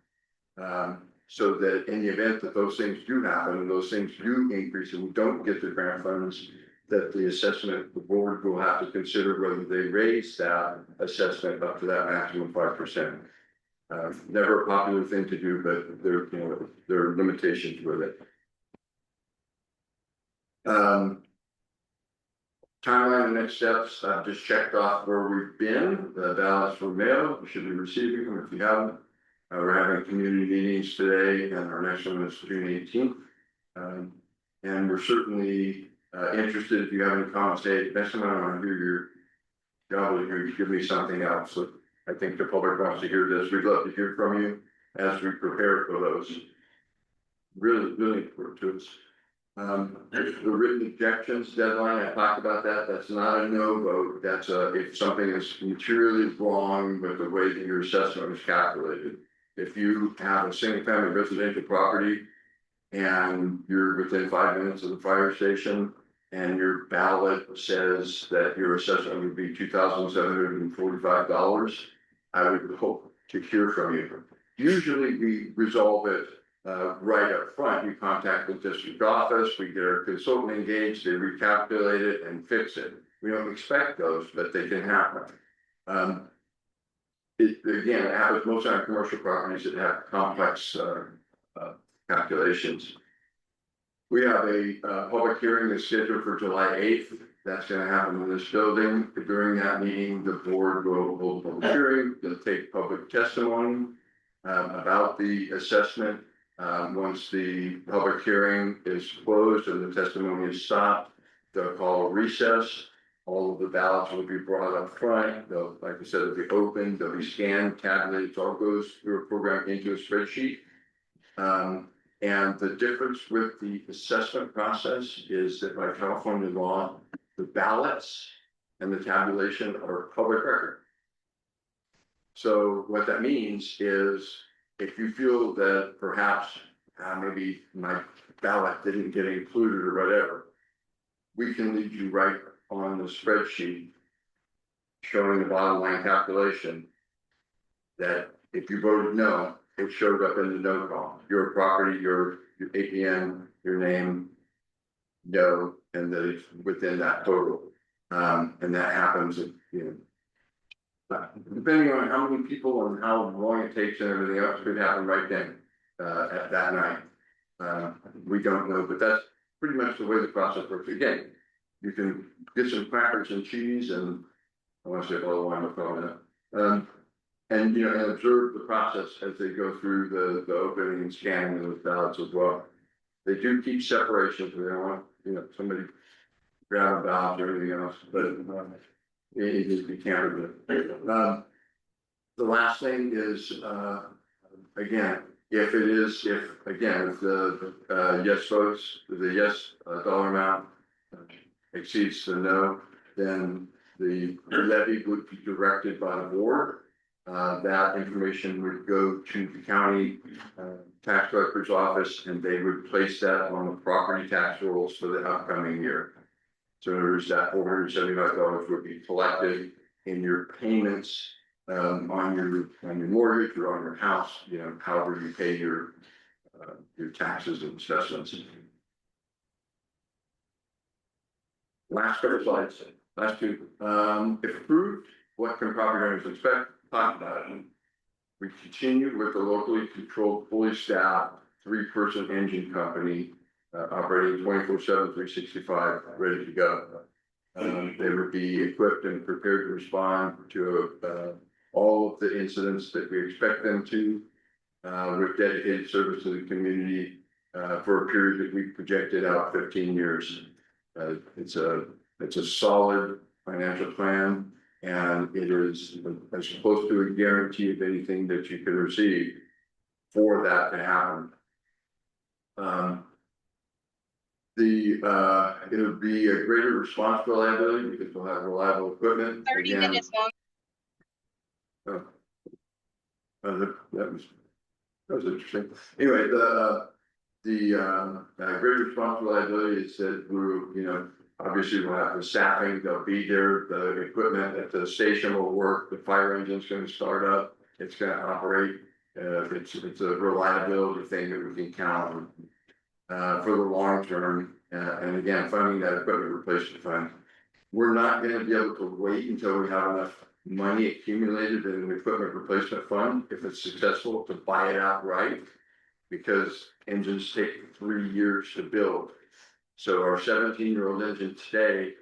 so that in the event that those things do happen and those things do increase and we don't get the grant funds, that the board will have to consider whether they raise that assessment up to that maximum 5%. Never a popular thing to do, but there are limitations with it. Timeline and next steps. I've just checked off where we've been. The ballots were mailed. You should be receiving them if you haven't. We're having community meetings today, and our next one is June 18th. And we're certainly interested if you have any comments. Hey, next time I want to hear your job is going to give me something else. So I think the public wants to hear this. We'd love to hear from you as we prepare for those. Really, really important to us. The written objections deadline, I talked about that. That's not a no vote. That's if something is materially wrong with the way that your assessment was calculated. If you have a single family residential property and you're within 5 minutes of the fire station and your ballot says that your assessment would be $2,745, I would hope to hear from you. Usually we resolve it right up front. We contact the district office, we get our consultant engaged, they recalculate it and fix it. We don't expect those, but they can happen. Again, it happens most on commercial properties that have complex calculations. We have a public hearing that's scheduled for July 8th. That's going to happen in this building. During that meeting, the board will hold a public hearing. They'll take public testimony about the assessment. Once the public hearing is closed and the testimony is stopped, they'll call a recess. All of the ballots will be brought up front. They'll, like I said, they'll be opened, they'll be scanned, tabulated. It all goes through a program into a spreadsheet. And the difference with the assessment process is that by California law, the ballots and the tabulation are public record. So what that means is if you feel that perhaps maybe my ballot didn't get included or whatever, we can lead you right on the spreadsheet showing the bottom line calculation that if you voted no, it showed up in the no column. Your property, your APN, your name, no, and that it's within that total. And that happens, depending on how many people and how long it takes and everything else, could happen right then at that night. We don't know, but that's pretty much the way the process works. Again, you can get some crackers and cheese, and I want to say a bottle of wine, but probably not. And observe the process as they go through the opening and scanning of those ballots as well. They do keep separations. We don't want somebody grab a ballot or anything else, but it needs to be tampered with. The last thing is again, if the yes votes, the yes dollar amount exceeds the no, then the levy would be directed by the board. That information would go to the county tax collector's office, and they would place that on the property tax rolls for the upcoming year. So in other words, that $475 would be collected in your payments on your mortgage or on your house, you know, however you pay your taxes and assessments. Last couple slides, last two. If approved, what can property owners expect? Talk about it. We continue with the locally controlled, fully staffed, 3-person engine company operating 24/7, 365, ready to go. They would be equipped and prepared to respond to all of the incidents that we expect them to, with dedicated service to the community for a period that we projected out 15 years. It's a solid financial plan, and it is as close to a guarantee of anything that you can receive for that to happen. It'll be a greater response to liability because we'll have reliable equipment. 30 minutes long. That was interesting. Anyway, the greater response to liability is that we're, you know, obviously we'll have the staffing, they'll be there, the equipment at the station will work, the fire engine's going to start up, it's going to operate. It's a reliability thing that we can count on for the long term. And again, funding that equipment replacement fund. We're not going to be able to wait until we have enough money accumulated in an equipment replacement fund, if it's successful, to buy it outright, because engines take 3 years to build. So our 17-year-old engine today,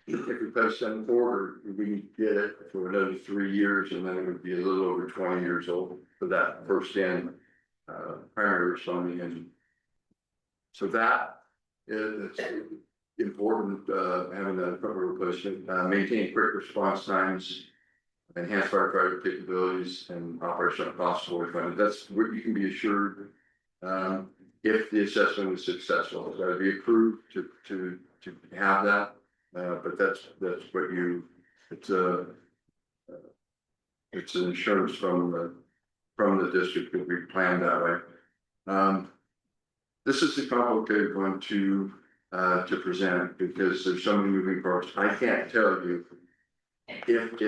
if we place them forward, we can get it for another 3 years, and then it would be a little over 20 years old for that first in primary responding engine. So that is important, having that equipment replacement, maintain quick response times, enhance firefighter capabilities, and operational cost avoidance. That's what you can be assured if the assessment is successful. It's got to be approved to have that, but that's what you. It's an insurance from the district that we planned that way. This is a complicated one to present because there's so many moving parts. I can't tell you if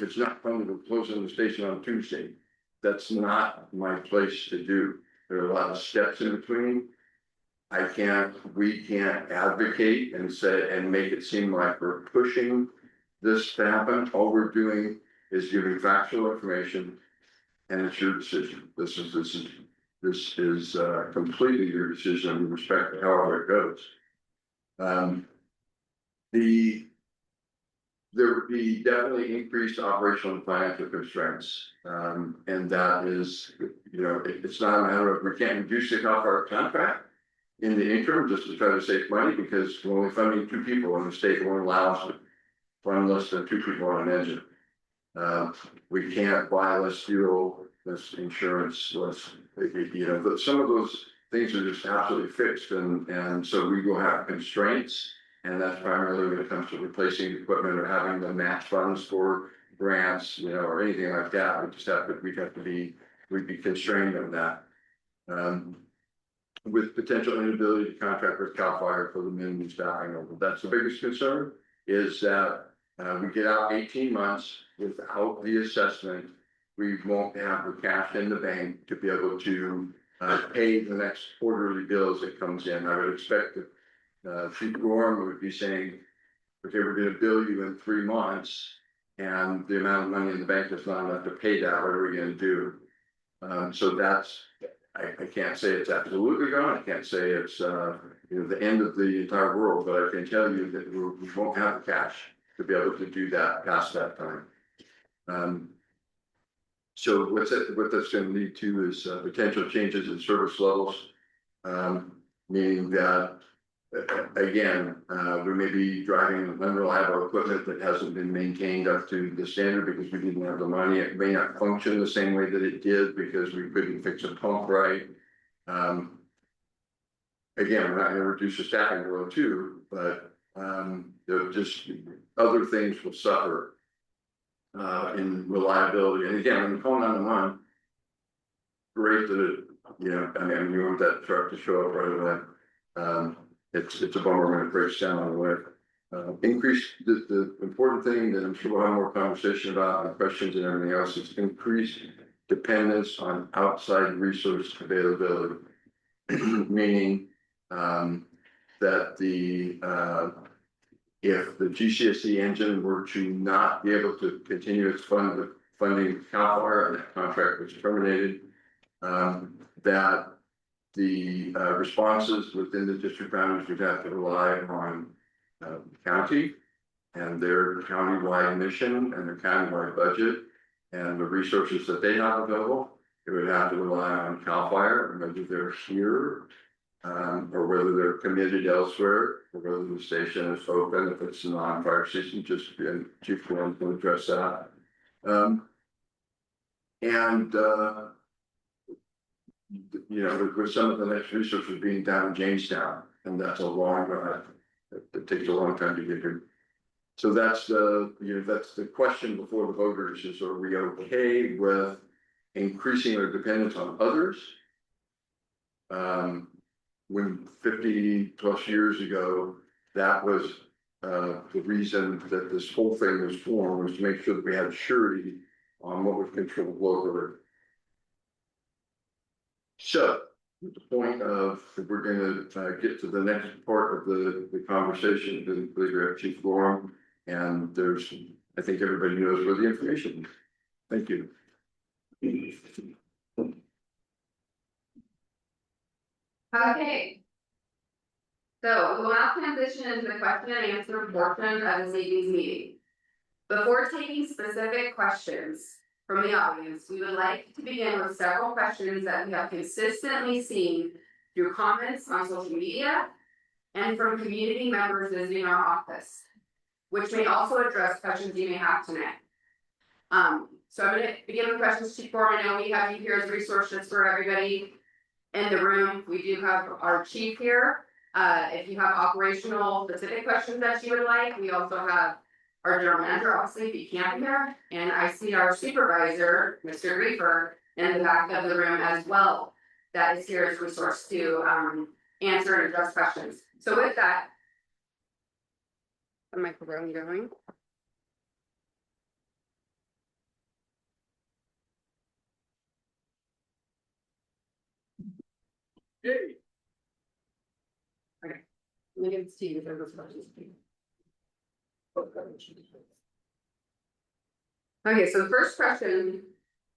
it's not funded to closing the station on Tuesday. That's not my place to do. There are a lot of steps in between. We can't advocate and say and make it seem like we're pushing this to happen. All we're doing is giving factual information, and it's your decision. This is completely your decision in respect to however it goes. There would be definitely increased operational and financial constraints, and that is, you know, it's not a matter of we can't reduce it off our contract in the interim just to try to save money, because we're only funding 2 people, and the state won't allow us to fund less than 2 people on an engine. We can't buy less fuel, less insurance, less, you know, but some of those things are just absolutely fixed, and so we will have constraints. And that's primarily when it comes to replacing equipment or having the match funds for grants, you know, or anything like that. We'd be constrained on that. With potential inability to contract with CAL FIRE for the minimum staffing level. That's the biggest concern, is that we get out 18 months without the assessment. We won't have the cash in the bank to be able to pay the next quarterly bills that comes in. I would expect that Chief Gorham would be saying, okay, we're going to bill you in 3 months, and the amount of money in the bank is not enough to pay that. What are we going to do? So that's, I can't say it's absolutely gone. I can't say it's you know, the end of the entire world, but I can tell you that we won't have the cash to be able to do that past that time. So what that's going to lead to is potential changes in service levels, meaning that again, we may be driving unreliable equipment that hasn't been maintained up to the standard because we didn't have the money. It may not function the same way that it did because we couldn't fix a pump right. Again, we're not going to reduce the staffing load too, but the just other things will suffer in reliability. And again, when you call 911, great that it, I mean, you want that truck to show up right away. It's a bummer when it breaks down on the way. Increase the important thing that I'm sure we'll have more conversation about and questions and everything else is increased dependence on outside resource availability. Meaning that if the GCSE engine were to not be able to continue its funding CAL FIRE and that contract was terminated, that the responses within the district boundaries would have to rely on the county and their countywide mission and their countywide budget and the resources that they have available. It would have to rely on CAL FIRE, whether they're here or whether they're committed elsewhere, or whether the station is open if it's a non-fire season. Just Chief Glenn can address that. With some of the next researchers being down in Jamestown, and that's a long drive. It takes a long time to get here. So that's the question before the voters is: are we okay with increasing our dependence on others? When 50 plus years ago, that was the reason that this whole thing was formed, was to make sure that we had surety on what was controlled locally. So, at the point of, if we're going to get to the next part of the conversation, then we have Chief Gorham, and I think everybody knows where the information is. Thank you. Okay. So we'll now transition into the question and answer portion of this evening's meeting. Before taking specific questions from the audience, we would like to begin with several questions that we have consistently seen through comments on social media and from community members visiting our office, which may also address questions you may have tonight. So I'm going to begin with questions. Chief Gorham, I know we have you here as resources for everybody in the room. We do have our chief here. If you have operational specific questions that you would like, we also have our general manager, obviously, if you can't be here, and I see our supervisor, Mr. Griefer, in the back of the room as well, that is here as a resource to answer and address questions. So with that, the microphone going. Yay. Okay, let me give it to you. Those questions. Okay, so the first question: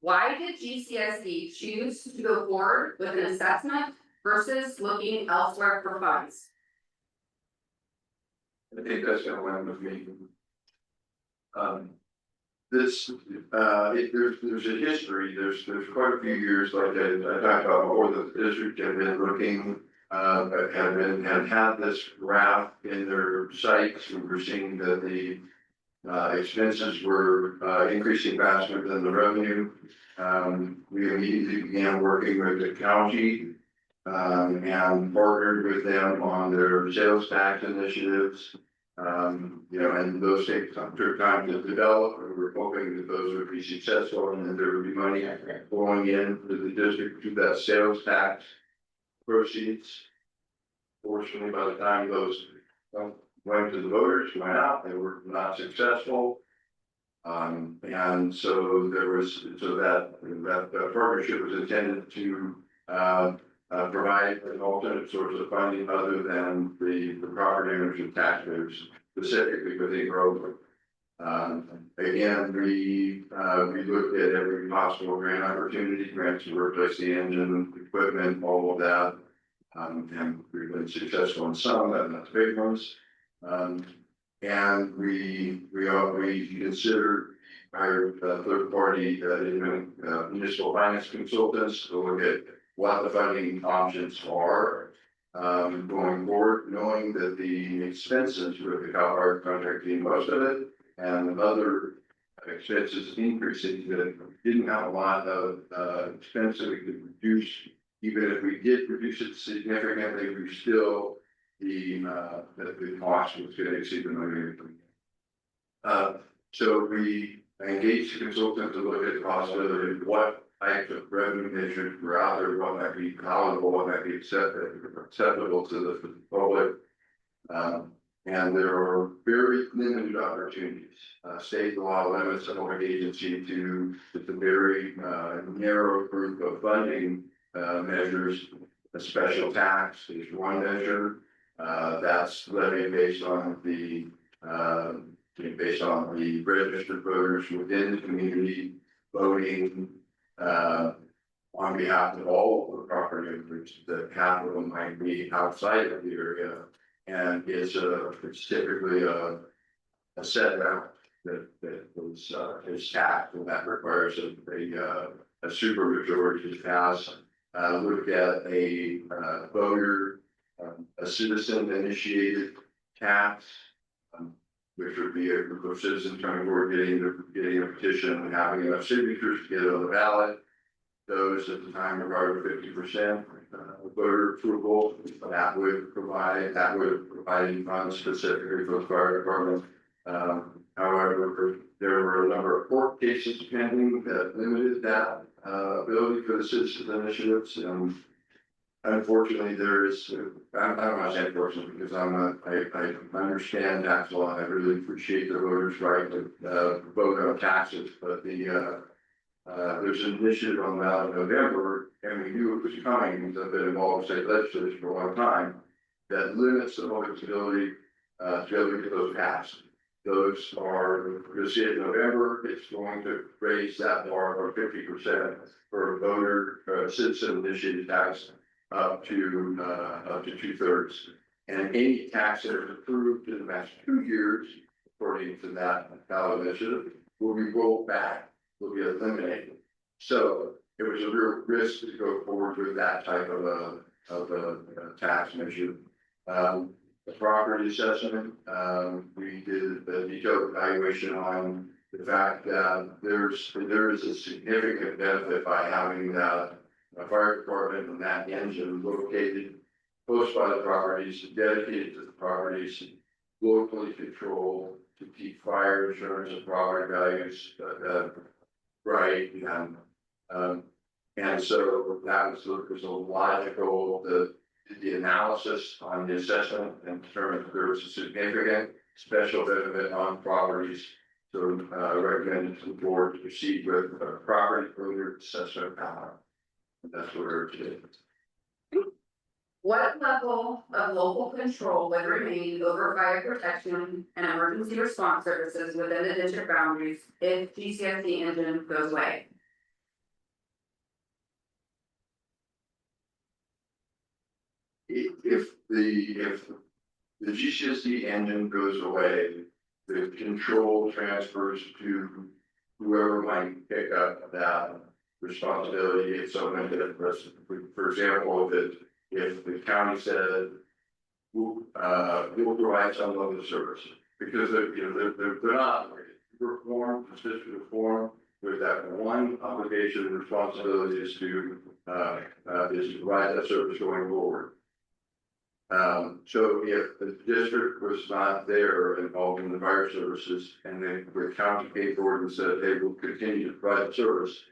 why did GCSE choose to go forward with an assessment versus looking elsewhere for funds? I think that's going to land with me. There's a history. There's quite a few years, like I talked about before, the district had been looking, had this graph in their sites. We were seeing that the expenses were increasing faster than the revenue. We immediately began working with the county and partnered with them on their sales tax initiatives. And those take time to develop, and we're hoping that those would be successful and that there would be money flowing in to the district through that sales tax proceeds. Fortunately, by the time those went to the voters, went out, they were not successful. And so that partnership was intended to provide an alternate source of funding other than the property owners and taxpayers, specifically within Groveland. Again, we looked at every possible grant opportunity, grants to replace the engine, equipment, all of that. And we've been successful in some, and not the big ones. And we considered hired third party municipal finance consultants to look at what the funding options are going forward, knowing that the expenses with the CAL FIRE contract being most of it, and other expenses increasing, that didn't have a lot of expense that we could reduce. Even if we did reduce it significantly, we still the cost was going to exceed the $1 million. So we engaged a consultant to look at the possibility of what types of revenue measures were out there, what might be palatable, what might be acceptable to the public. And there are very limited opportunities. State law limits a public agency to just a very narrow group of funding measures. A special tax is one measure that's levied based on the registered voters within the community voting on behalf of all of the property owners. The capital might be outside of the area, and it's typically a set amount that is taxed, and that requires a super majority to pass. Look at a voter, a citizen initiated tax, which would be a group of citizens coming forward, getting a petition and having enough signatures to get it on the ballot. Those at the time regarded 50% voter approval. That would provide funds specifically for the fire department. However, there were a number of court cases pending that limited that ability for the citizens initiatives. Unfortunately, there is. I don't want to say unfortunately because I understand tax law. I really appreciate the voters' right to vote on taxes, but there's an initiative on the ballot in November, and we knew it was coming. We've been involved in state legislatures for a long time. That limits the public's ability to be able to get those passed. Those are, you'll see it in November, it's going to raise that bar from 50% for voter citizen initiated tax up to 2/3. And any tax that is approved in the past 2 years, according to that ballot initiative, will be rolled back, will be eliminated. So it was a real risk to go forward with that type of a tax measure. The property assessment, we did a detailed evaluation on the fact that there is a significant benefit by having that fire department and that engine located close by the properties, dedicated to the properties, locally controlled to keep fire insurance and property values right. And so that was a logical the analysis on the assessment and determined that there was a significant special benefit on properties. So recommended to the board to proceed with a property owner assessment power. And that's what we're today. What level of local control would remain over fire protection and emergency response services within the district boundaries if GCSD engine goes away? If the GCSD engine goes away, the control transfers to whoever might pick up that responsibility. If someone did, for example, if the county said we'll provide some level of service because they're not reformed, consistent reform. There's that one obligation and responsibility is to provide that service going forward. So if the district was not there involved in the fire services and the county paid for it and said they will continue to provide the service,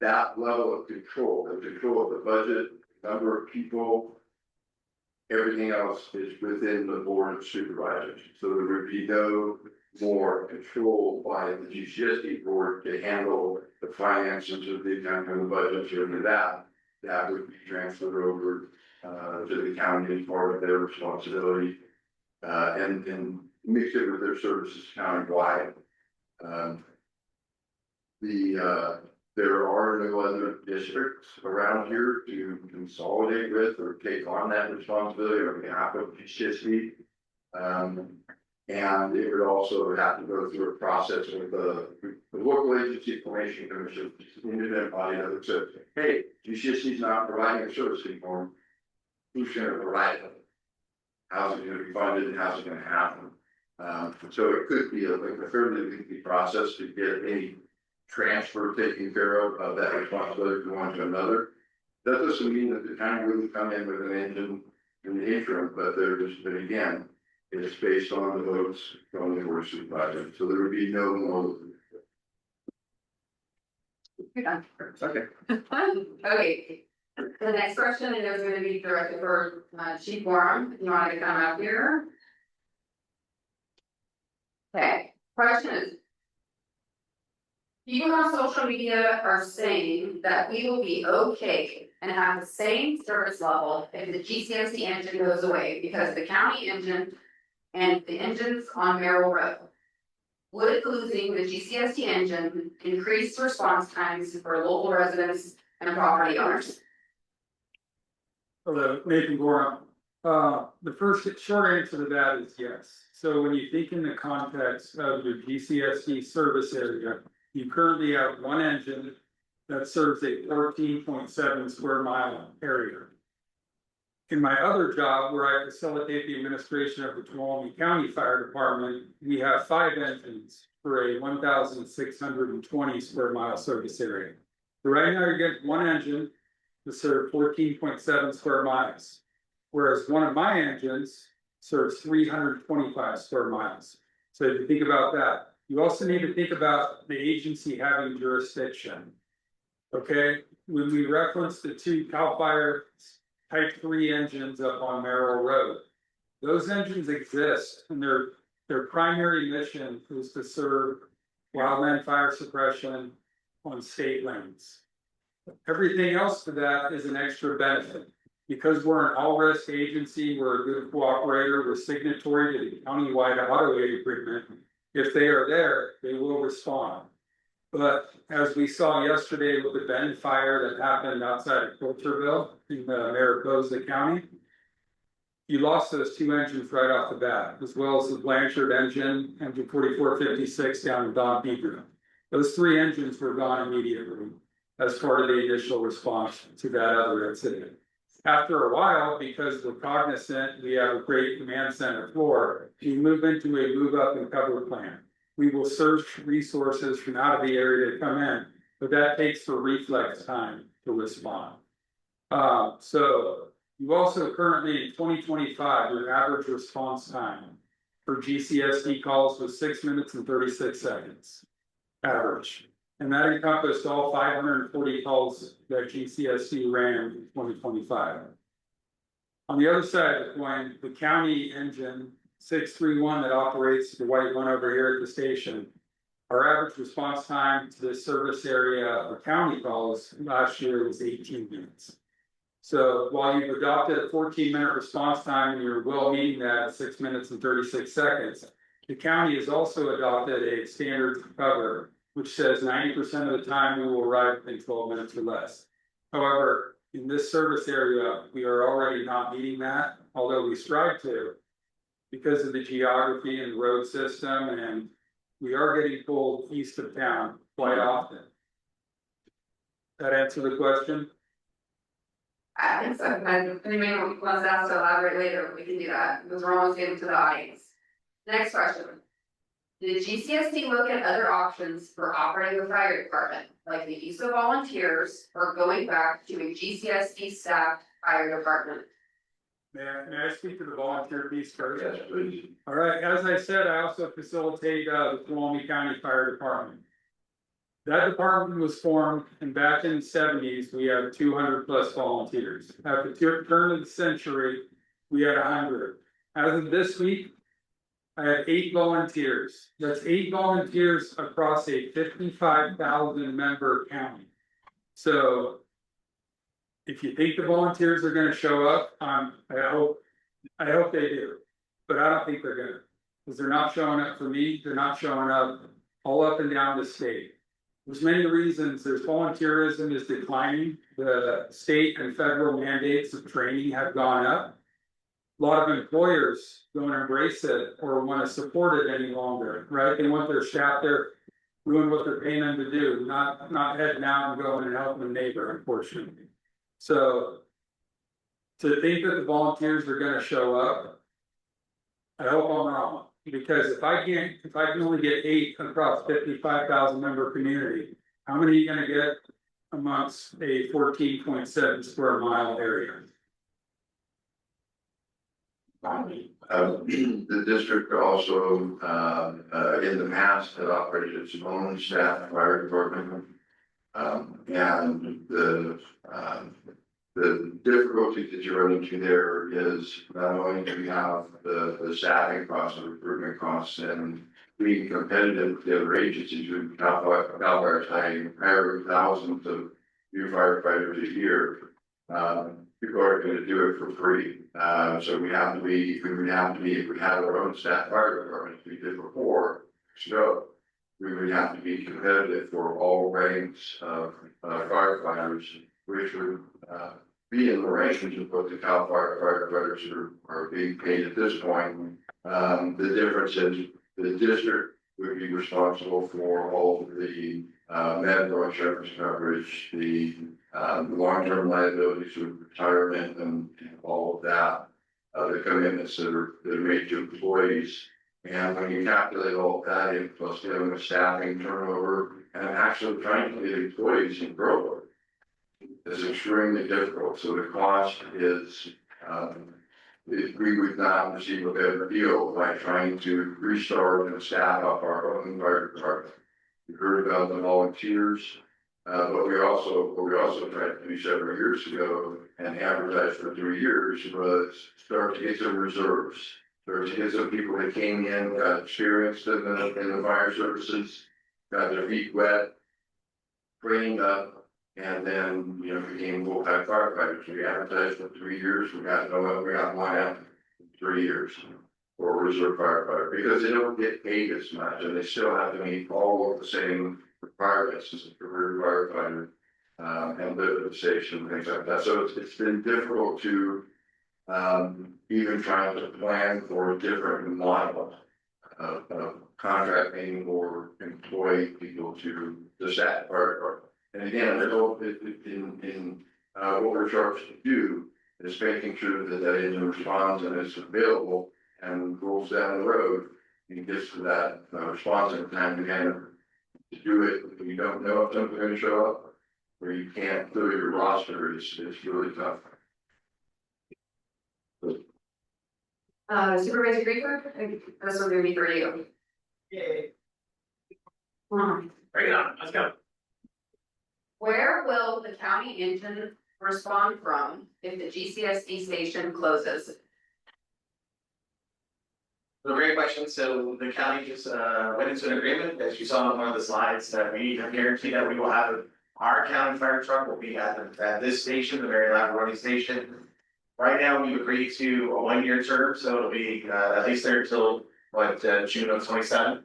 that level of control, the control of the budget, number of people, everything else is within the board of supervisors. So there would be no more control by the GCSD board to handle the finances of the account and the budgets or any of that. That would be transferred over to the county as part of their responsibility and mix it with their services countywide. There are no other districts around here to consolidate with or take on that responsibility on behalf of GCSD. And it would also have to go through a process with the local agency formation commission, independent body that would say, hey, GCSD is not providing a service anymore. Who's going to provide it? How's it going to be funded and how's it going to happen? So it could be a fairly lengthy process to get any transfer taken care of that responsibility from one to another. That doesn't mean that the county wouldn't come in with an engine in the interim, but but again, it's based on the votes from the board of supervisors, so there would be no more. You're done. Okay. Okay, the next question is going to be directed for Chief Warren. You want to come up here? Okay, question is. People on social media are saying that we will be okay and have the same service level if the GCSD engine goes away because the county engine and the engines on Merrill Road. Would losing the GCSD engine increase response times for local residents and property owners? Hello, Nathan Gorham. The first short answer to that is yes. So when you think in the context of your GCSD service area, you currently have one engine that serves a 14.7 square mile area. In my other job, where I facilitate the administration of the Tuolumne County Fire Department, we have 5 engines for a 1,620 square mile service area. So right now, you're getting one engine to serve 14.7 square miles, whereas one of my engines serves 325 square miles. So if you think about that, you also need to think about the agency having jurisdiction. Okay, when we reference the 2 CAL FIRE Type 3 engines up on Merrill Road, those engines exist, and their primary mission is to serve wildland fire suppression on state lands. Everything else to that is an extra benefit. Because we're an all-risk agency, we're a good cooperator, we're signatory to the countywide auto aid agreement. If they are there, they will respond. But as we saw yesterday with the Bend fire that happened outside of Coulterville in Mariposa County, you lost those 2 engines right off the bat, as well as the Blanchard engine, engine 4456 down in Don Pedro. Those 3 engines were gone immediately as part of the initial response to that other incident. After a while, because we're cognizant, we have a great command center floor, we move into a move up and cover plan. We will search resources from out of the area to come in, but that takes the reflex time to respond. So you also currently in 2025, your average response time for GCSD calls was 6 minutes and 36 seconds average. And that encompassed all 540 calls that GCSD ran in 2025. On the other side of the coin, the county engine 631 that operates the white one over here at the station, our average response time to this service area for county calls last year was 18 minutes. So while you've adopted a 14-minute response time and you're well meeting that at 6 minutes and 36 seconds, the county has also adopted a standard cover which says 90% of the time we will arrive within 12 minutes or less. However, in this service area, we are already not meeting that, although we strive to, because of the geography and the road system, and we are getting pulled east of town quite often. That answer the question? I think so. And anybody wants to ask to elaborate later, we can do that, because we're almost getting to the audience. Next question. Did GCSD look at other options for operating the fire department, like the use of volunteers or going back to a GCSD staffed fire department? May I speak to the volunteer piece first? Yes, please. All right, as I said, I also facilitate the Tuolumne County Fire Department. That department was formed, and back in the 70s, we had 200 plus volunteers. At the turn of the century, we had 100. As of this week, I have 8 volunteers. That's 8 volunteers across a 55,000 member county. So if you think the volunteers are going to show up, I hope they do, but I don't think they're going to, because they're not showing up for me. They're not showing up all up and down the state. There's many reasons. There's volunteerism is declining. The state and federal mandates of training have gone up. A lot of employers don't embrace it or want to support it any longer, right? They want their staff there doing what they're paying them to do, not heading out and going and helping a neighbor, unfortunately. So to think that the volunteers are going to show up, I hope I'm wrong, because if I can only get 8 across 55,000 member community, how many are you going to get amongst a 14.7 square mile area? The district also, in the past had operated its own staff fire department. And the difficulty that you run into there is not only do we have the staffing costs and recruitment costs and being competitive with the other agencies who Cal hiring thousands of new firefighters a year. People are going to do it for free. So we have to be, if we had our own staff fire department, we did before, so we would have to be competitive for all ranks of firefighters, which would be in the range of what the Cal Fire firefighters are being paid at this point. The difference is the district would be responsible for all of the medical insurance coverage, the long-term liabilities of retirement and all of that, the commitments that are made to employees. And when you calculate all of that in, plus dealing with staffing turnover and actually trying to get employees in Groveland is extremely difficult. So the cost is, we would not receive a better deal by trying to restart and staff up our own fire department. We heard about the volunteers, but we also tried to do several years ago and advertised for 3 years was start to get some reserves. Start to get some people that came in, got experienced in the fire services, got their feet wet, trained up, and then, became full-time firefighters. We advertised for 3 years. We got one after 3 years for reserve firefighter because they don't get paid as much and they still have to meet all of the same requirements as a career firefighter and live at the station and things like that. So it's been difficult to even trying to plan for a different model of contracting or employ people to the staff part. And again, what we're charged to do is making sure that that engine responds and is available and rolls down the road and gets to that response in time again. To do it, if you don't know if something's going to show up, or you can't fill your roster, it's really tough. Supervisor Greenberg, this will be for you. Yay. Hmm. Bring it on, let's go. Where will the county engine respond from if the GCSD station closes? Well, great question. So the county just went into an agreement, as you saw on one of the slides, that we have guaranteed that we will have our county fire truck will be at this station, the very loud running station. Right now, we've agreed to a 1-year term, so it'll be at least there until June of 27.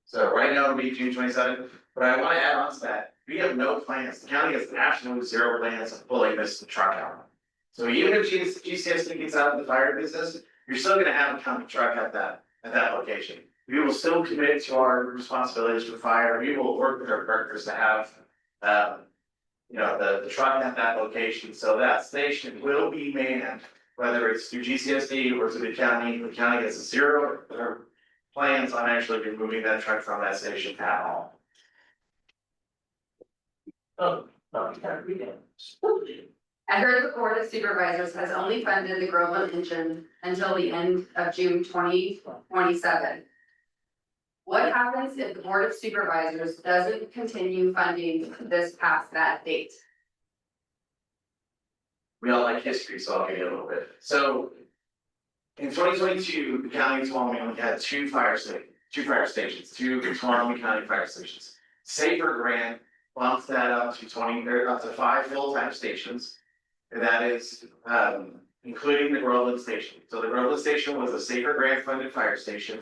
So right now it'll be June 27. But I want to add on to that. We have no plans. The county has absolutely zero plans of pulling this truck out. So even if GCSD gets out of the fire business, you're still going to have a county truck at that location. We will still commit to our responsibilities for fire. We will work with our partners to have the truck at that location. So that station will be manned, whether it's through GCSD or through the county. The county has zero plans on actually removing that truck from that station at all. Oh, no, you can't read it. I heard the Board of Supervisors has only funded the Groveland engine until the end of June 2027. What happens if the Board of Supervisors doesn't continue funding this past that date? We all like history, so I'll give you a little bit. So in 2022, the county of Tuolumne only had two fire stations, two Tuolumne County fire stations. Safer grant bumped that up to 5 full-time stations. And that is including the Groveland station. So the Groveland station was a Safer grant funded fire station.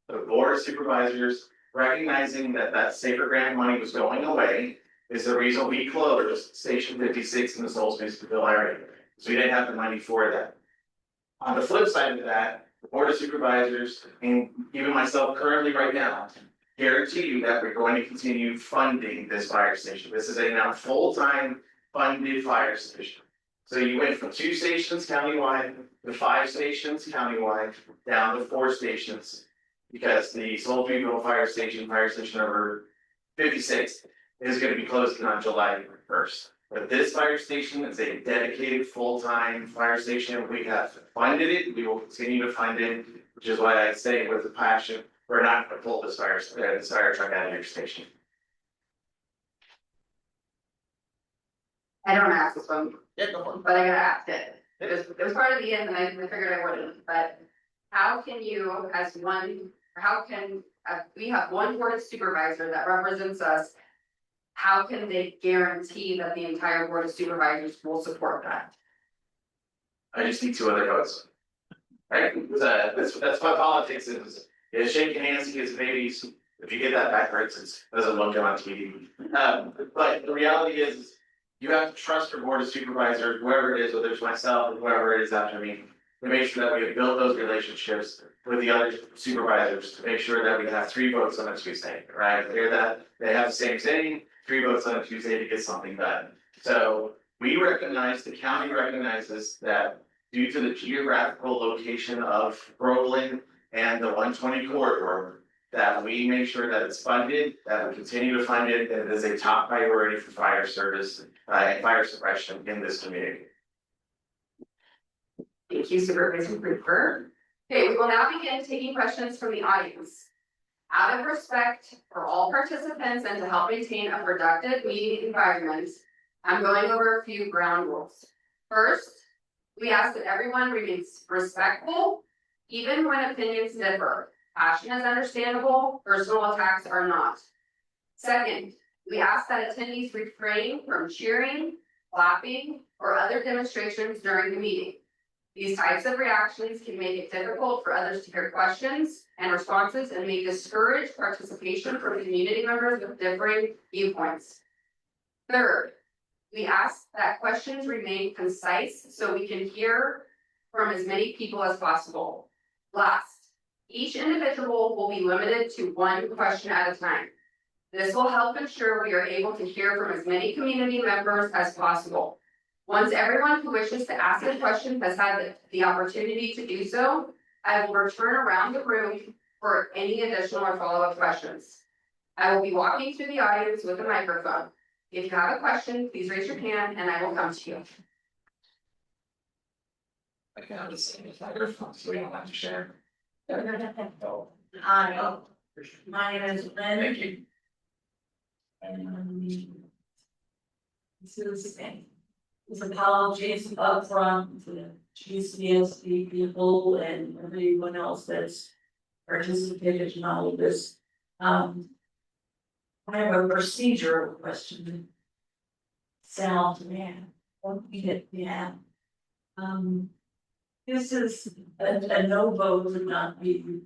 The Board of Supervisors, recognizing that Safer grant money was going away, is the reason we closed Station 56 in the Soulsville area. So we didn't have the money for that. On the flip side of that, the Board of Supervisors, and even myself currently right now, guarantee you that we're going to continue funding this fire station. This is a now full-time funded fire station. So you went from 2 stations countywide to 5 stations countywide, down to 4 stations, because the Soulsville fire station number 56, is going to be closing on July 1st. But this fire station is a dedicated full-time fire station. We have funded it. We will continue to fund it, which is why I say with a passion, we're not gonna pull this fire truck out of your station. I don't ask this one, Yeah, go for but I gotta ask it. It was part of the end and I figured I wouldn't, but how can you as one, or how can, we have one board of supervisor that represents us. How can they guarantee that the entire board of supervisors will support that? I just need 2 other votes. Right, that's what politics is. Yeah, shaking hands, kiss babies. If you get that backwards, it doesn't look good on TV. But the reality is, you have to trust your board of supervisors, whoever it is, whether it's myself or whoever it is after me, to make sure that we have built those relationships with the other supervisors, to make sure that we have 3 votes on a Tuesday, right? Hear that they have the same thing, 3 votes on a Tuesday to get something done. So we recognize, the county recognizes that due to the geographical location of Groveland and the 120 corridor, that we make sure that it's funded, that we continue to fund it, that it is a top priority for fire service and fire suppression in this community. Thank you, Supervisor Creeper. Okay, we will now begin taking questions from the audience. Out of respect for all participants and to help maintain a productive meeting environment, I'm going over a few ground rules. First, we ask that everyone remains respectful, even when opinions differ. Passion is understandable, personal attacks are not. Second, we ask that attendees refrain from cheering, clapping, or other demonstrations during the meeting. These types of reactions can make it difficult for others to hear questions and responses and may discourage participation from community members with differing viewpoints. Third, we ask that questions remain concise so we can hear from as many people as possible. Last, each individual will be limited to 1 question at a time. This will help ensure we are able to hear from as many community members as possible. Once everyone who wishes to ask a question has had the opportunity to do so, I will return around the room for any additional or follow-up questions. I will be walking through the audience with a microphone. If you have a question, please raise your hand and I will come to you. I can understand the microphone, so we don't have to share. Hi, my name is Lynn. Thank you. And this is apologies upfront to the GCSD people and everyone else that's participated in all of this. I have a procedural question. Sound man, yeah. This is a no vote would not be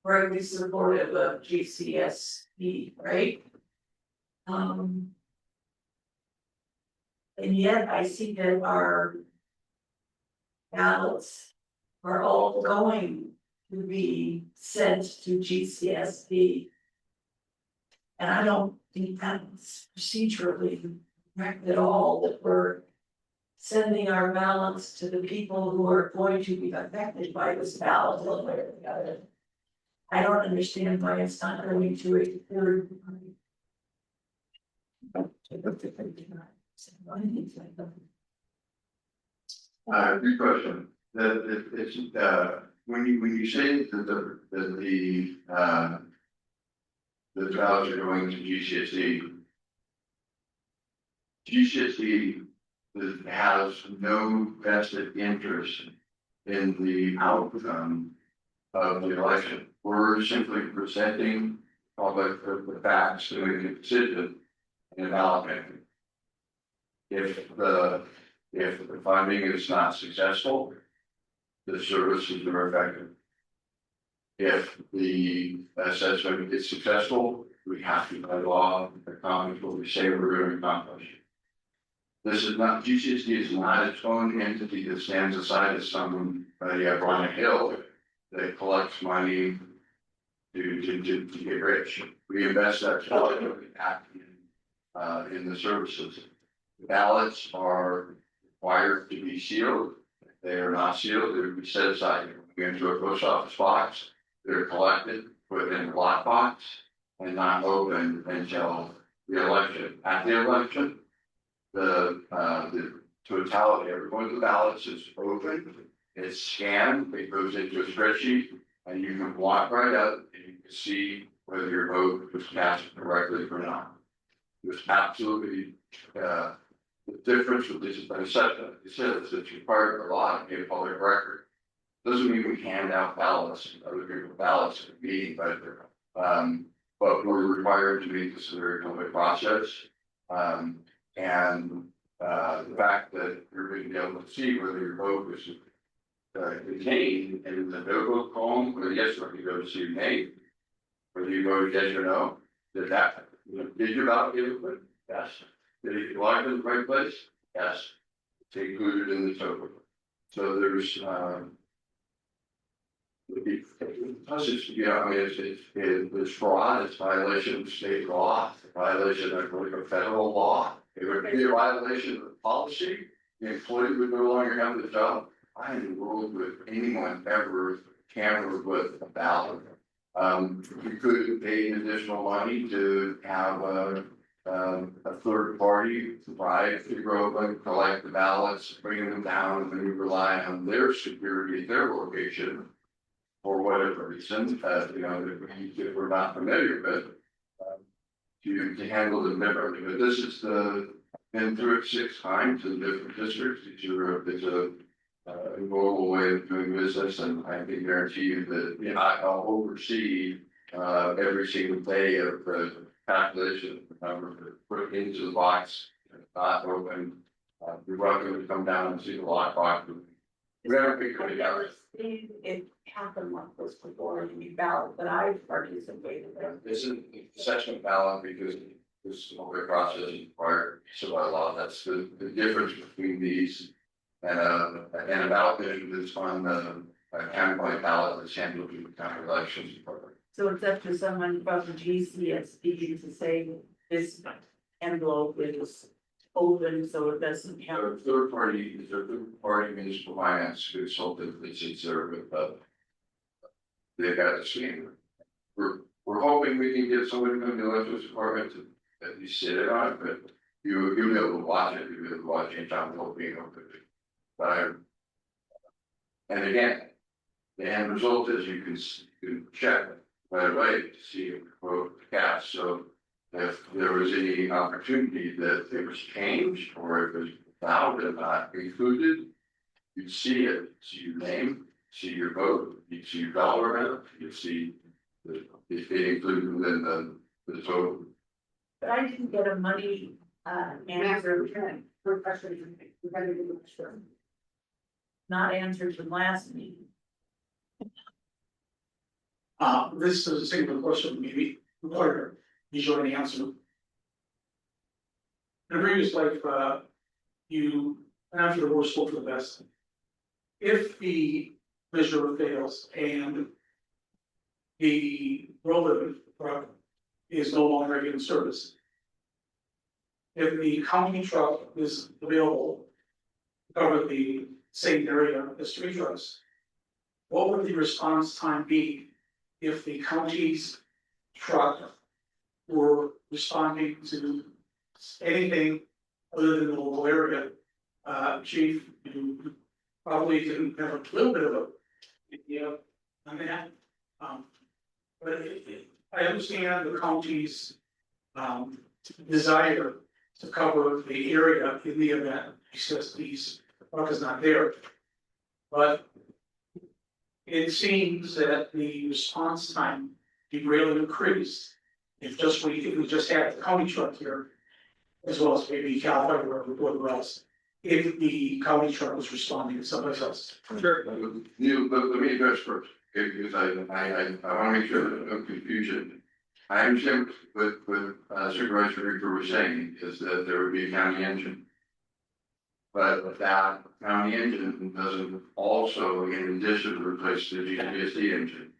greatly supportive of GCSD, right? And yet I see that our ballots are all going to be sent to GCSD. And I don't think that's procedurally correct at all, that we're sending our ballots to the people who are going to be affected by this ballot one way or the other. I don't understand why it's not going to a third party. Good question. It's when you say that the ballots are going to GCSE. GCSE has no vested interest in the outcome of the election. We're simply presenting public the facts and making a decision in a ballot measure. If the funding is not successful, the services are affected. If the assessment is successful, we have to, by law, accomplish what we say we're going to accomplish. This is not, GCSD is not its own entity that stands aside as somebody on a hill that collects money to get rich. We invest that in the services. The ballots are required to be sealed. If they are not sealed, they're set aside into a post office box. They're collected, put in a lock box, and not open until the election. At the election, the totality, every one of the ballots is open, it's scanned, it goes into a spreadsheet, and you can block right out, and you can see whether your vote was cast correctly or not. There's absolutely, the difference with this assessment, it says it's required a lot to be a public record. Doesn't mean we hand out ballots, other people's ballots at the meeting, but we're required to make this a very public process. And the fact that you're going to be able to see whether your vote was contained in the no vote column, whether yes or you go to see your name, whether you voted yes or no, did your ballot get open? Yes. Did it log in the right place? Yes. It's included in the total. So there's it's fraud, it's violation of state law, violation of federal law. It would be a violation of policy. The employee would no longer have the job. I haven't ruled with anyone ever tampered with a ballot. You could pay additional money to have a third party drive to Groveland, collect the ballots, bring them down, and then we rely on their security, their location. For whatever reason, that we're not familiar with, to handle them differently. But this is been through it 6 times in different districts. It's a normal way of doing business, and I can guarantee you that I'll oversee every single day of the calculation of the numbers that put into the box, not open. You're welcome to come down and see the lockbox. We haven't figured it out. It happened like this before in the ballot that I participated in. This is the assessment ballot because this whole process is required so by law. That's the difference between these and a ballot that's on the county ballot that's handled through the county elections department. So it's up to someone from the GCSD to say this envelope is open, so it doesn't have. So third party municipal finance consultant that sits there with they got the same. We're hoping we can get somebody from the elections department to at least sit it on it, but you'll be able to watch it, you'll be able to watch it, I'm hoping. But and again, the end result is you can check right away to see if the vote cast. So if there was any opportunity that it was changed or it was found and not included, you'd see it, see your name, see your vote, you'd see your dollar amount, you'd see if it included within the total. But I didn't get a money answer. Not answered from last meeting. This is a single question, maybe lawyer, you show any answer. In a previous life, you, and I'm sure the board spoke for the best. If the measure fails and the Groveland truck is no longer in service, if the county truck is available to cover the same area as 3 trucks, what would the response time be if the county's truck were responding to anything other than the local area? Chief, you probably didn't have a little bit of a idea on that. But I understand the county's desire to cover the area in the event because these truck is not there. But it seems that the response time be greatly increased if we just had the county truck here, as well as maybe California or the else, if the county truck was responding to someplace else. Sure. Neil, but let me address first, because I want to make sure there's no confusion. I understand what Supervisor Reaper was saying is that there would be a county engine. But that county engine doesn't also, in addition, replace the GCSD engine.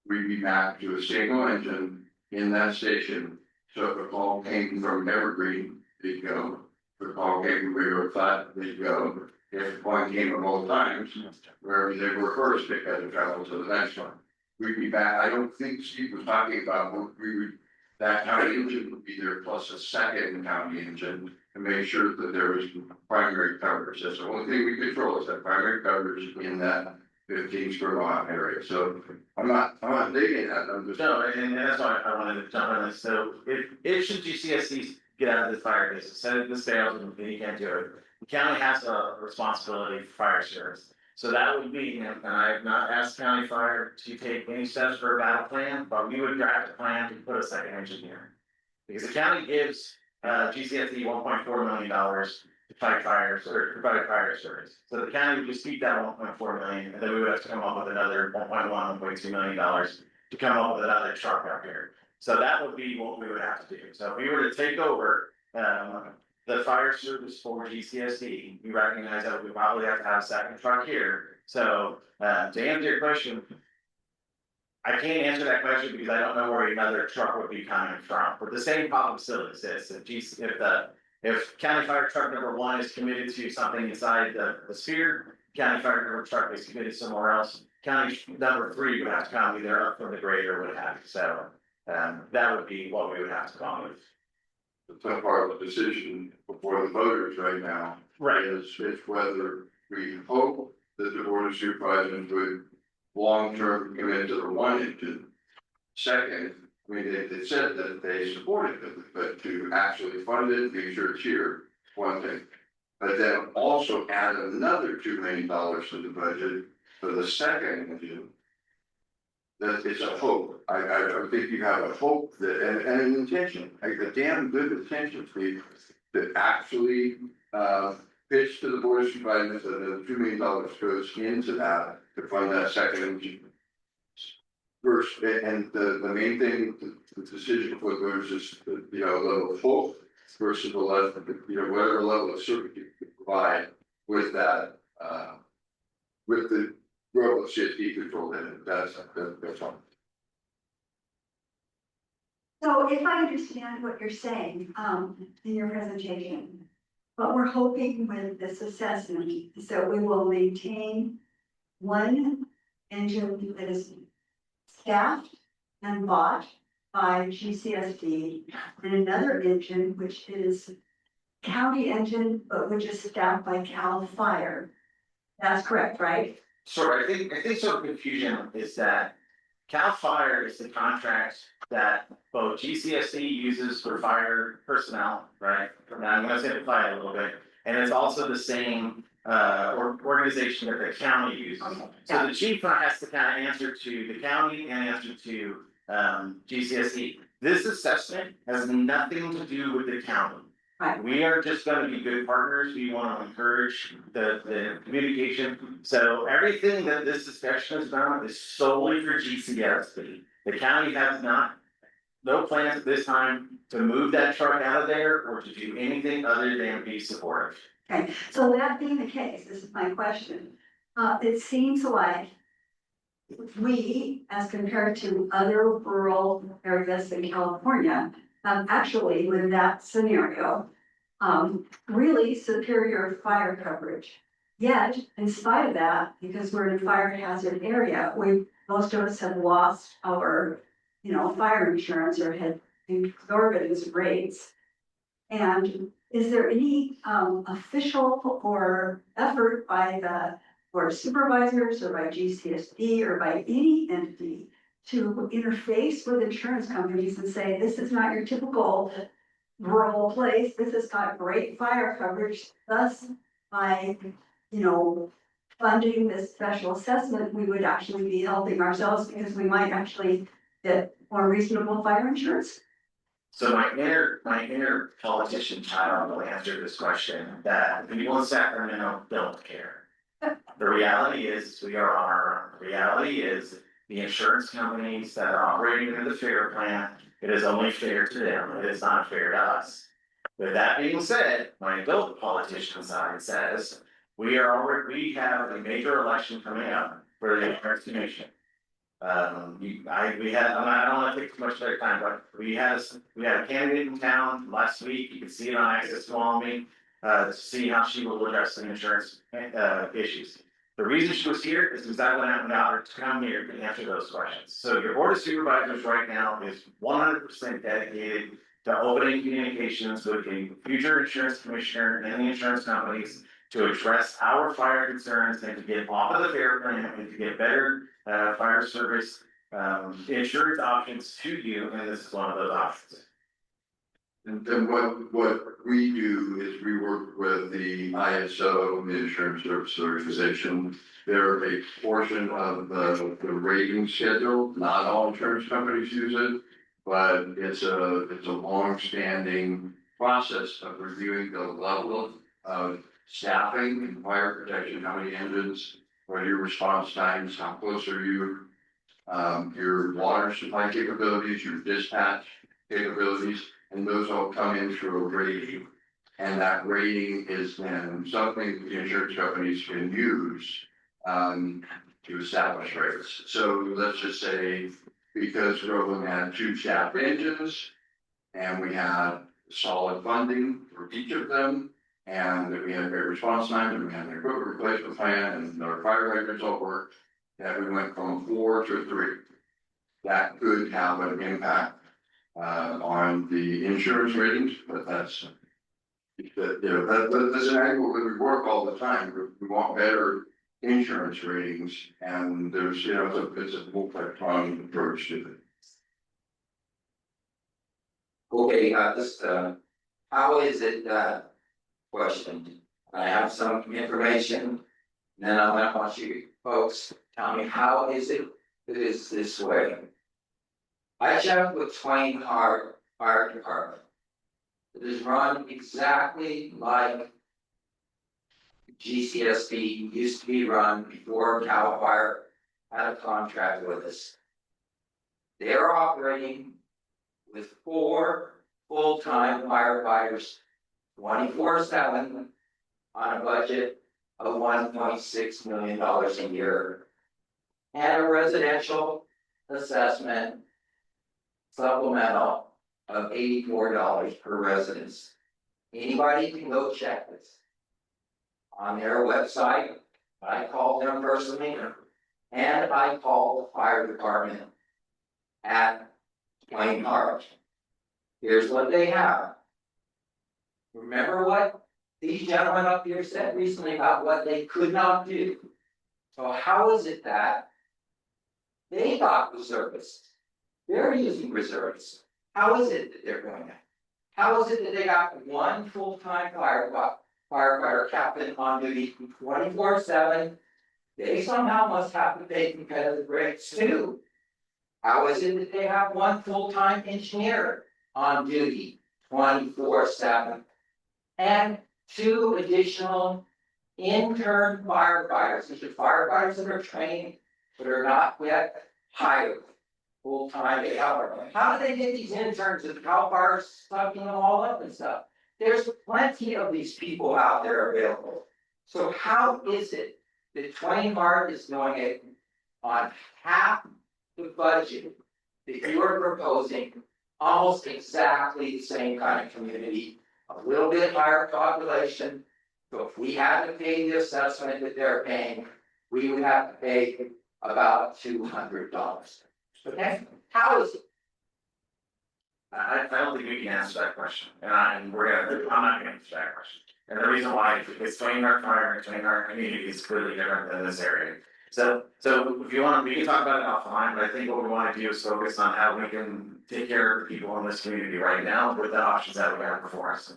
We'd be back to a single engine in that station. So if a call came from Evergreen, they'd go. If a call came from River Flat, they'd go. If one came from both times, wherever they were first, they had to travel to the next one. We'd be back. I don't think Steve was talking about what we would that county engine would be there plus a second county engine to make sure that there was primary coverage. That's the only thing we control is that primary coverage in that 15 square mile area. So I'm not digging that, I'm just. No, and that's why I wanted to jump on this, so if should GCSDs get out of this fire business, say that this fails and you can't do it. The county has a responsibility for fire service, so that would be, and I have not asked county fire to take any steps for a battle plan, but we would draft a plan to put a second engine here. Because the county gives GCSD $1.4 million to fight fires or provide fire service. So the county would just keep that 1.4 million, and then we would have to come up with another 1.2 million dollars to come up with another truck out here. So that would be what we would have to do. So if we were to take over the fire service for GCSD, we recognize that we probably have to have a second truck here. So to answer your question, I can't answer that question because I don't know where another truck would be coming from, but the same problem still exists. If county fire truck number 1 is committed to something inside the sphere, county fire number truck is committed somewhere else, county number 3 would have to come either up from the grade or what have you. So that would be what we would have to come with. The tough part of the decision before the voters right now. Right. Is whether we hope that the board of supervisors would long-term commit to the 1 engine. Second, I mean, they said that they supported it, but to actually fund it, be sure it's here, one thing. But then also add another $2 million to the budget for the second engine. That it's a hope. I think you have a hope that, and an intention, like a damn good intention, Steve, that actually pitch to the board of supervisors that the $2 million goes into that to fund that second engine. First, and the main thing, the decision for those is, level of hope versus the level, whatever level of certainty you can provide with that, with the Groveland CSD control in it. That's all. So if I understand what you're saying, in your presentation, what we're hoping with this assessment is that we will maintain one engine that is staffed and bought by GCSD and another engine, which is county engine, but which is staffed by Cal Fire. That's correct, right? Sure, I think some confusion is that CAL FIRE is the contract that both GCSD uses for fire personnel, right? Now I'm gonna simplify it a little bit, and it's also the same organization that the county uses. So the chief has to kind of answer to the county and answer to GCSD. This assessment has nothing to do with the county. Right. We are just gonna be good partners. We want to encourage the communication. So everything that this discussion is about is solely for GCSD. The county has no plans at this time to move that truck out of there or to do anything other than be supportive. Okay, so that being the case, this is my question. It seems like we, as compared to other rural areas in California, actually with that scenario, really superior fire coverage. Yet, in spite of that, because we're in a fire hazard area, most of us have lost our, fire insurance or had exorbitant rates. And is there any official or effort by the board of supervisors or by GCSD or by any entity to interface with insurance companies and say, this is not your typical rural place, this has got great fire coverage, thus by, funding this special assessment, we would actually be helping ourselves because we might actually get more reasonable fire insurance? So my inner politician child will answer this question that people in Sacramento don't care. The reality is we are on our own. The reality is the insurance companies that are operating under the FAIR plan, it is only fair to them. It is not fair to us. With that being said, my adult politician side says we have a major election coming up for the insurance commission. I don't want to take too much of their time, but we had a candidate in town last week. You can see it on Access to Wyoming, to see how she will address the insurance issues. The reason she was here is because I went out and got her to come here and answer those questions. So your board of supervisors right now is 100% dedicated to opening communications with the future insurance commissioner and the insurance companies to address our fire concerns and to get off of the fair plan and to get better fire service insurance options to you, and this is one of those options. And then what we do is we work with the ISO, the Insurance Service Organization. They're a portion of the rating schedule. Not all insurance companies use it, but it's a long-standing process of reviewing the level of staffing and fire protection, how many engines, what are your response times, how close are you, your water supply capabilities, your dispatch capabilities. And those all come in through a rating. And that rating is then something the insurance companies can use to establish rates. So let's just say, because Groveland had 2 staffed engines, and we had solid funding for each of them, and we had great response time, and we had an equipment replacement plan, and our fire hydrants all worked, that we went from 4 to 3. That could have an impact on the insurance ratings, but that's that's an angle that we work all the time. We want better insurance ratings, and there's it's a multi-pronged approach to it. Okay, how is it, question? I have some information, then I want you folks to tell me how is it this way? I checked with Twain Fire Department. It is run exactly like GCSD used to be run before Cal Fire had a contract with us. They're operating with 4 full-time firefighters, 24/7, on a budget of $1.6 million a year, and a residential assessment supplemental of $84 per residence. Anybody can go check this on their website. I called them personally, and I called the fire department at Plain Park. Here's what they have. Remember what these gentlemen up here said recently about what they could not do? So how is it that they got reservists? They're using reservists. How is it that they're doing that? How is it that they got 1 full-time firefighter captain on duty 24/7? They somehow must have to pay competitive rates too. How is it that they have 1 full-time engineer on duty 24/7? And 2 additional intern firefighters. These are firefighters that are trained but are not yet hired full-time. How do they get these interns if Cal Fire's sucking them all up and stuff? There's plenty of these people out there available. So how is it that Twain Hart is doing it on half the budget that you are proposing, almost exactly the same kind of community, a little bit higher population? So if we had to pay the assessment that they're paying, we would have to pay about $200. Okay, how is it? I don't think we can answer that question, and I'm not gonna answer that question. And the reason why is Twain Hart Fire and Twain Hart community is clearly different than this area. So if you want, we can talk about it offline, but I think what we want to do is focus on how we can take care of the people in this community right now with the options that we have before us.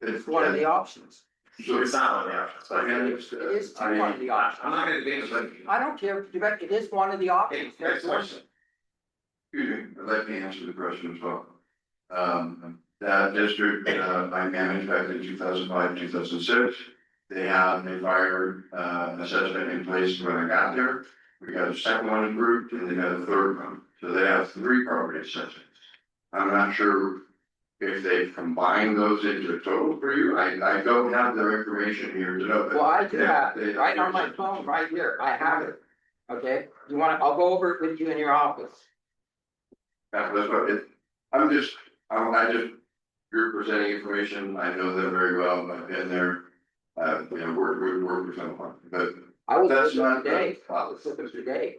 It's one of the options. So it's not one of the options, but It is one of the options. I'm not gonna debate this with you. I don't care, but it is one of the options. Next question. Excuse me, I'd like to answer the question as well. That district, I managed back in 2005, 2006. They have a fire assessment in place when I got there. We got a second one approved, and they got a third one. So they have 3 property assessments. I'm not sure if they've combined those into a total for you. I don't have their information here to know that. Well, I do have it right on my phone right here. I have it. Okay, I'll go over it with you in your office. That's what you're presenting information. I know them very well. I've been there. Worked with them, but I was That's there not- today, I was looking today.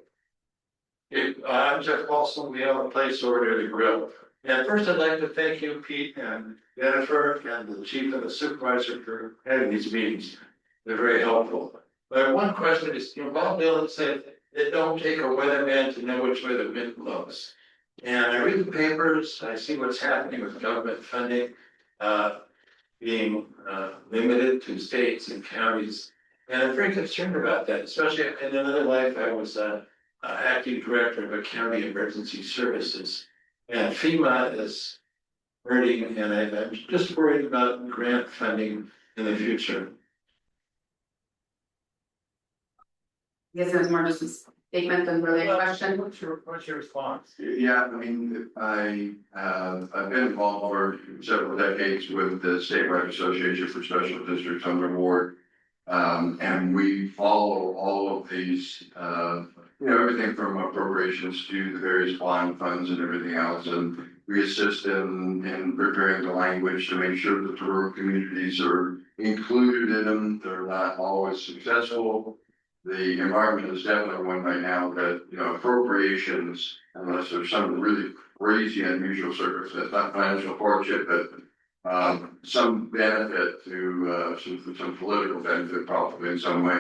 I'm Jeff Paulson, we have a place over there to grill. And first I'd like to thank you, Pete and Jennifer and the chief and the supervisor for having these meetings. They're very helpful. But one question is, Bob Dylan said, it don't take a weatherman to know which way the wind blows. And I read the papers, I see what's happening with government funding, being limited to states and counties. And I'm very concerned about that, especially in another life, I was acting director of a county emergency services. And FEMA is hurting, and I'm just worried about grant funding in the future. I guess it was more just a statement than really a question. What's your response? Yeah, I mean, I've been involved for several decades with the Statewide Association for Special Districts under Ward. And we follow all of these, everything from appropriations to the various bond funds and everything else. And we assist in preparing the language to make sure that the rural communities are included in them. They're not always successful. The environment is definitely one right now that, appropriations, unless there's some really crazy unusual circumstance, not financial hardship, but some benefit to some political benefit probably in some way.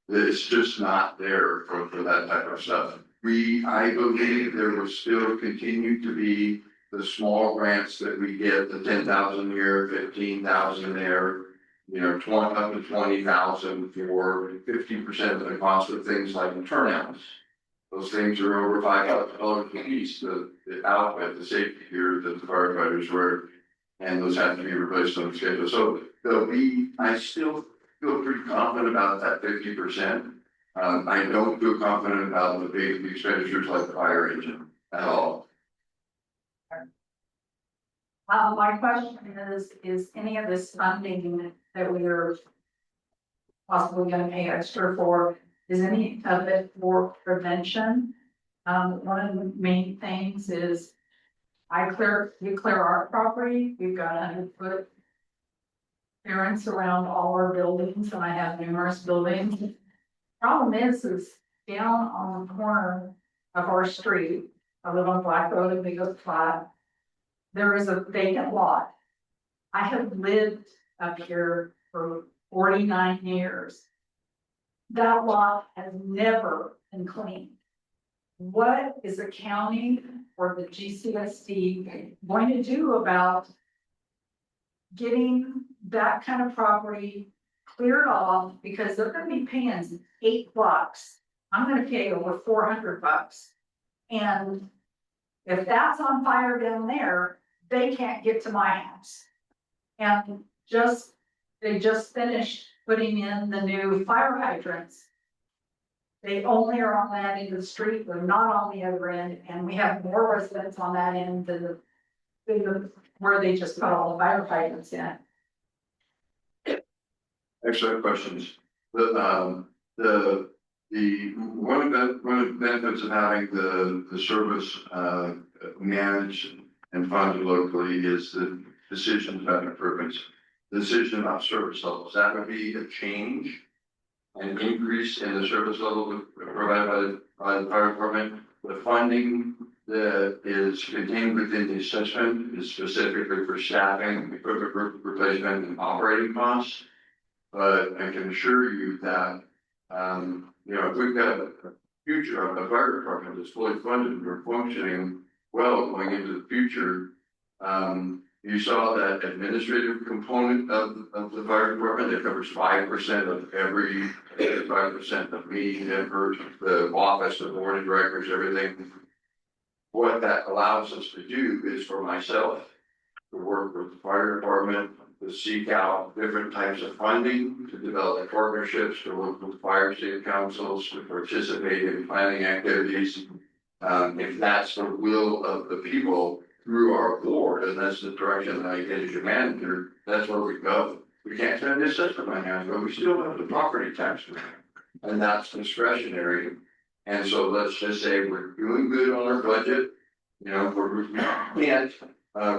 It's just not there for that type of stuff. I believe there will still continue to be the small grants that we get, the 10,000 here, 15,000 there, 20 up to 20,000 for 50% of the cost of things like turnouts. Those things are over $5,000 a piece. The outfit, the safety gear that the firefighters wear, and those have to be replaced on the schedule. So I still feel pretty confident about that 50%. I don't feel confident about the big expenditures like the fire engine at all. My question is any of this funding that we are possibly gonna pay extra for, is any of it for prevention? One of the main things is we clear our property, we've got 100-foot clearance around all our buildings, and I have numerous buildings. Problem is down on the corner of our street, I live on Black Road in Big Oak Flat, there is a vacant lot. I have lived up here for 49 years. That lot has never been cleaned. What is the county or the GCSD going to do about getting that kind of property cleared off? Because they're gonna be paying $8. I'm gonna pay over $400. And if that's on fire down there, they can't get to my house. And they just finished putting in the new fire hydrants. They only are on that end of the street, they're not on the other end, and we have more residents on that end than where they just put all the fire hydrants in. Excellent questions. One of the benefits of having the service managed and funded locally is the decisions about improvements, decision about service levels. That would be a change, an increase in the service level provided by the fire department. The funding that is contained within the assessment is specifically for staffing, equipment replacement, and operating costs. But I can assure you that, if we've got a future of the fire department that's fully funded and we're functioning well going into the future, you saw that administrative component of the fire department that covers 5% of 5% of me, the office, the board of directors, everything. What that allows us to do is for myself to work with the fire department, to seek out different types of funding, to develop partnerships, to work with fire state councils, to participate in planning activities. If that's the will of the people through our board, and that's the direction that I get as your manager, that's where we go. We can't spend this system right now, but we still have the property tax, and that's discretionary. And so let's just say we're doing good on our budget. We can't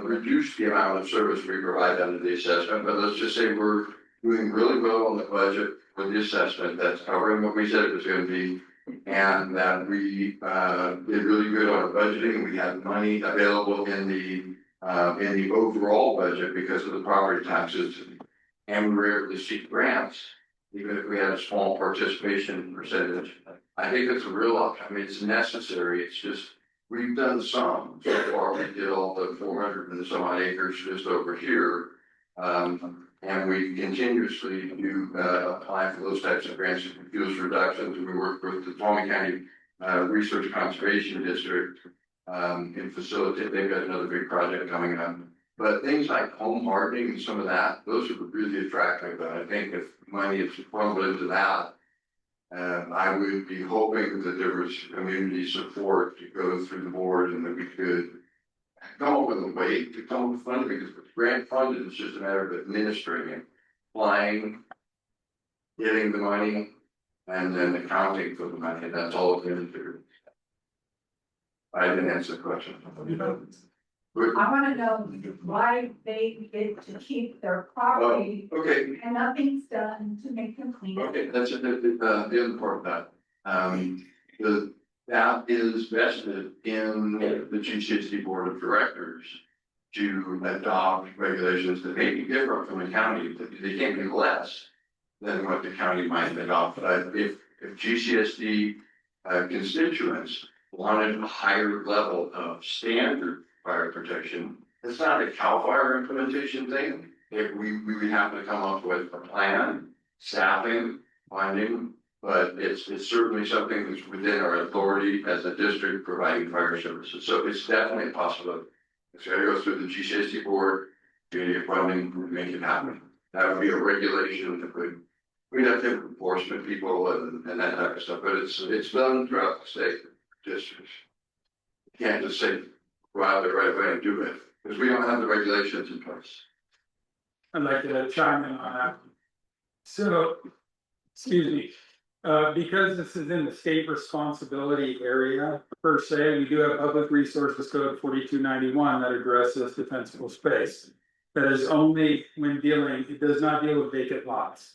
reduce the amount of service we provide under the assessment, but let's just say we're doing really well on the budget for the assessment, that's covering what we said it was gonna be. And that we, did really good on our budgeting, we had money available in the overall budget because of the property taxes. And we were able to seek grants, even if we had a small participation percentage. I think it's a real option, I mean, it's necessary, it's just, we've done some, so far, we did all the 400 and some odd acres just over here. And we continuously do, apply for those types of grants and fuels reductions, and we work with the Tawny County, Research Conservation District, in facilitate, they've got another big project coming up. But things like home hardening and some of that, those are really attractive, and I think if money is funneled into that, I would be hoping that there was community support to go through the board and that we could come up with a way to come up with funding, because with grant funded, it's just a matter of administering it, applying, getting the money, and then accounting for the money, and that's all it's going to do. I didn't answer the question. I wanna know why they get to keep their property Okay, and nothing's done to make them clean it. okay, that's the other part of that. That is vested in the GCHD Board of Directors to adopt regulations that may be different from the county, they can't be less than what the county might adopt. But if GCSD constituents wanted a higher level of standard fire protection, it's not a CAL FIRE implementation thing. We would have to come up with a plan, staffing, funding, but it's certainly something that's within our authority as a district providing fire services. So it's definitely a possibility. It's got to go through the GCSD board, community funding, to make it happen. That would be a regulation that would, we'd have to have enforcement people and that type of stuff, but it's done throughout the state districts. You can't just say, go out there right away and do it, because we don't have the regulations in place. I'd like to chime in on that. So, excuse me, because this is in the state responsibility area per se, we do have Public Resources Code 4291 that addresses defensible space. That is only when dealing, it does not deal with vacant lots.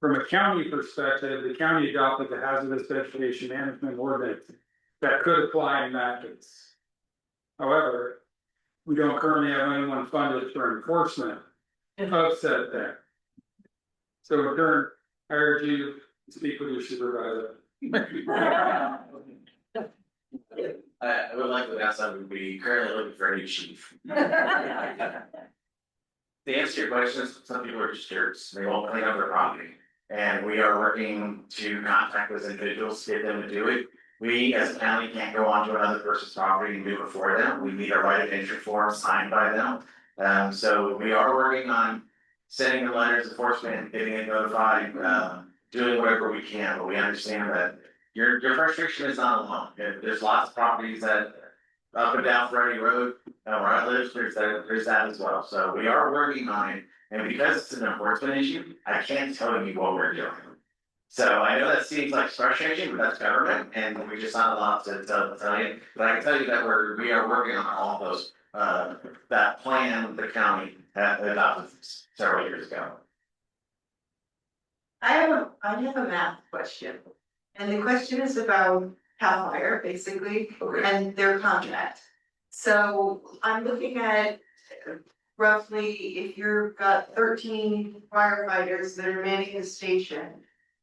From a county perspective, the county adopted the hazardous vegetation management ordinance that could apply in that case. However, we don't currently have anyone funded for enforcement of said thing. So in turn, I urge you to speak with your supervisor. I would like to ask that we currently looking for a new chief. To answer your question, some people are just jerks, they won't clean up their property. And we are working to contact those individuals, get them to do it. We, as a county, can't go onto another person's property and do it for them. We need a right of entry form signed by them. So we are working on sending them letters of enforcement, getting it notified, doing whatever we can, but we understand that your frustration is not alone. There's lots of properties that up and down Freddie Road, where I live, there's that as well. So we are working on it, and because it's an enforcement issue, I can't tell you what we're doing. So I know that seems like frustration, but that's government, and we're just not allowed to tell you. But I can tell you that we are working on all of those, that plan the county had adopted several years ago. I have a math question, and the question is about CAL FIRE, basically, and their contract. So I'm looking at roughly, if you've got 13 firefighters that are manning the station,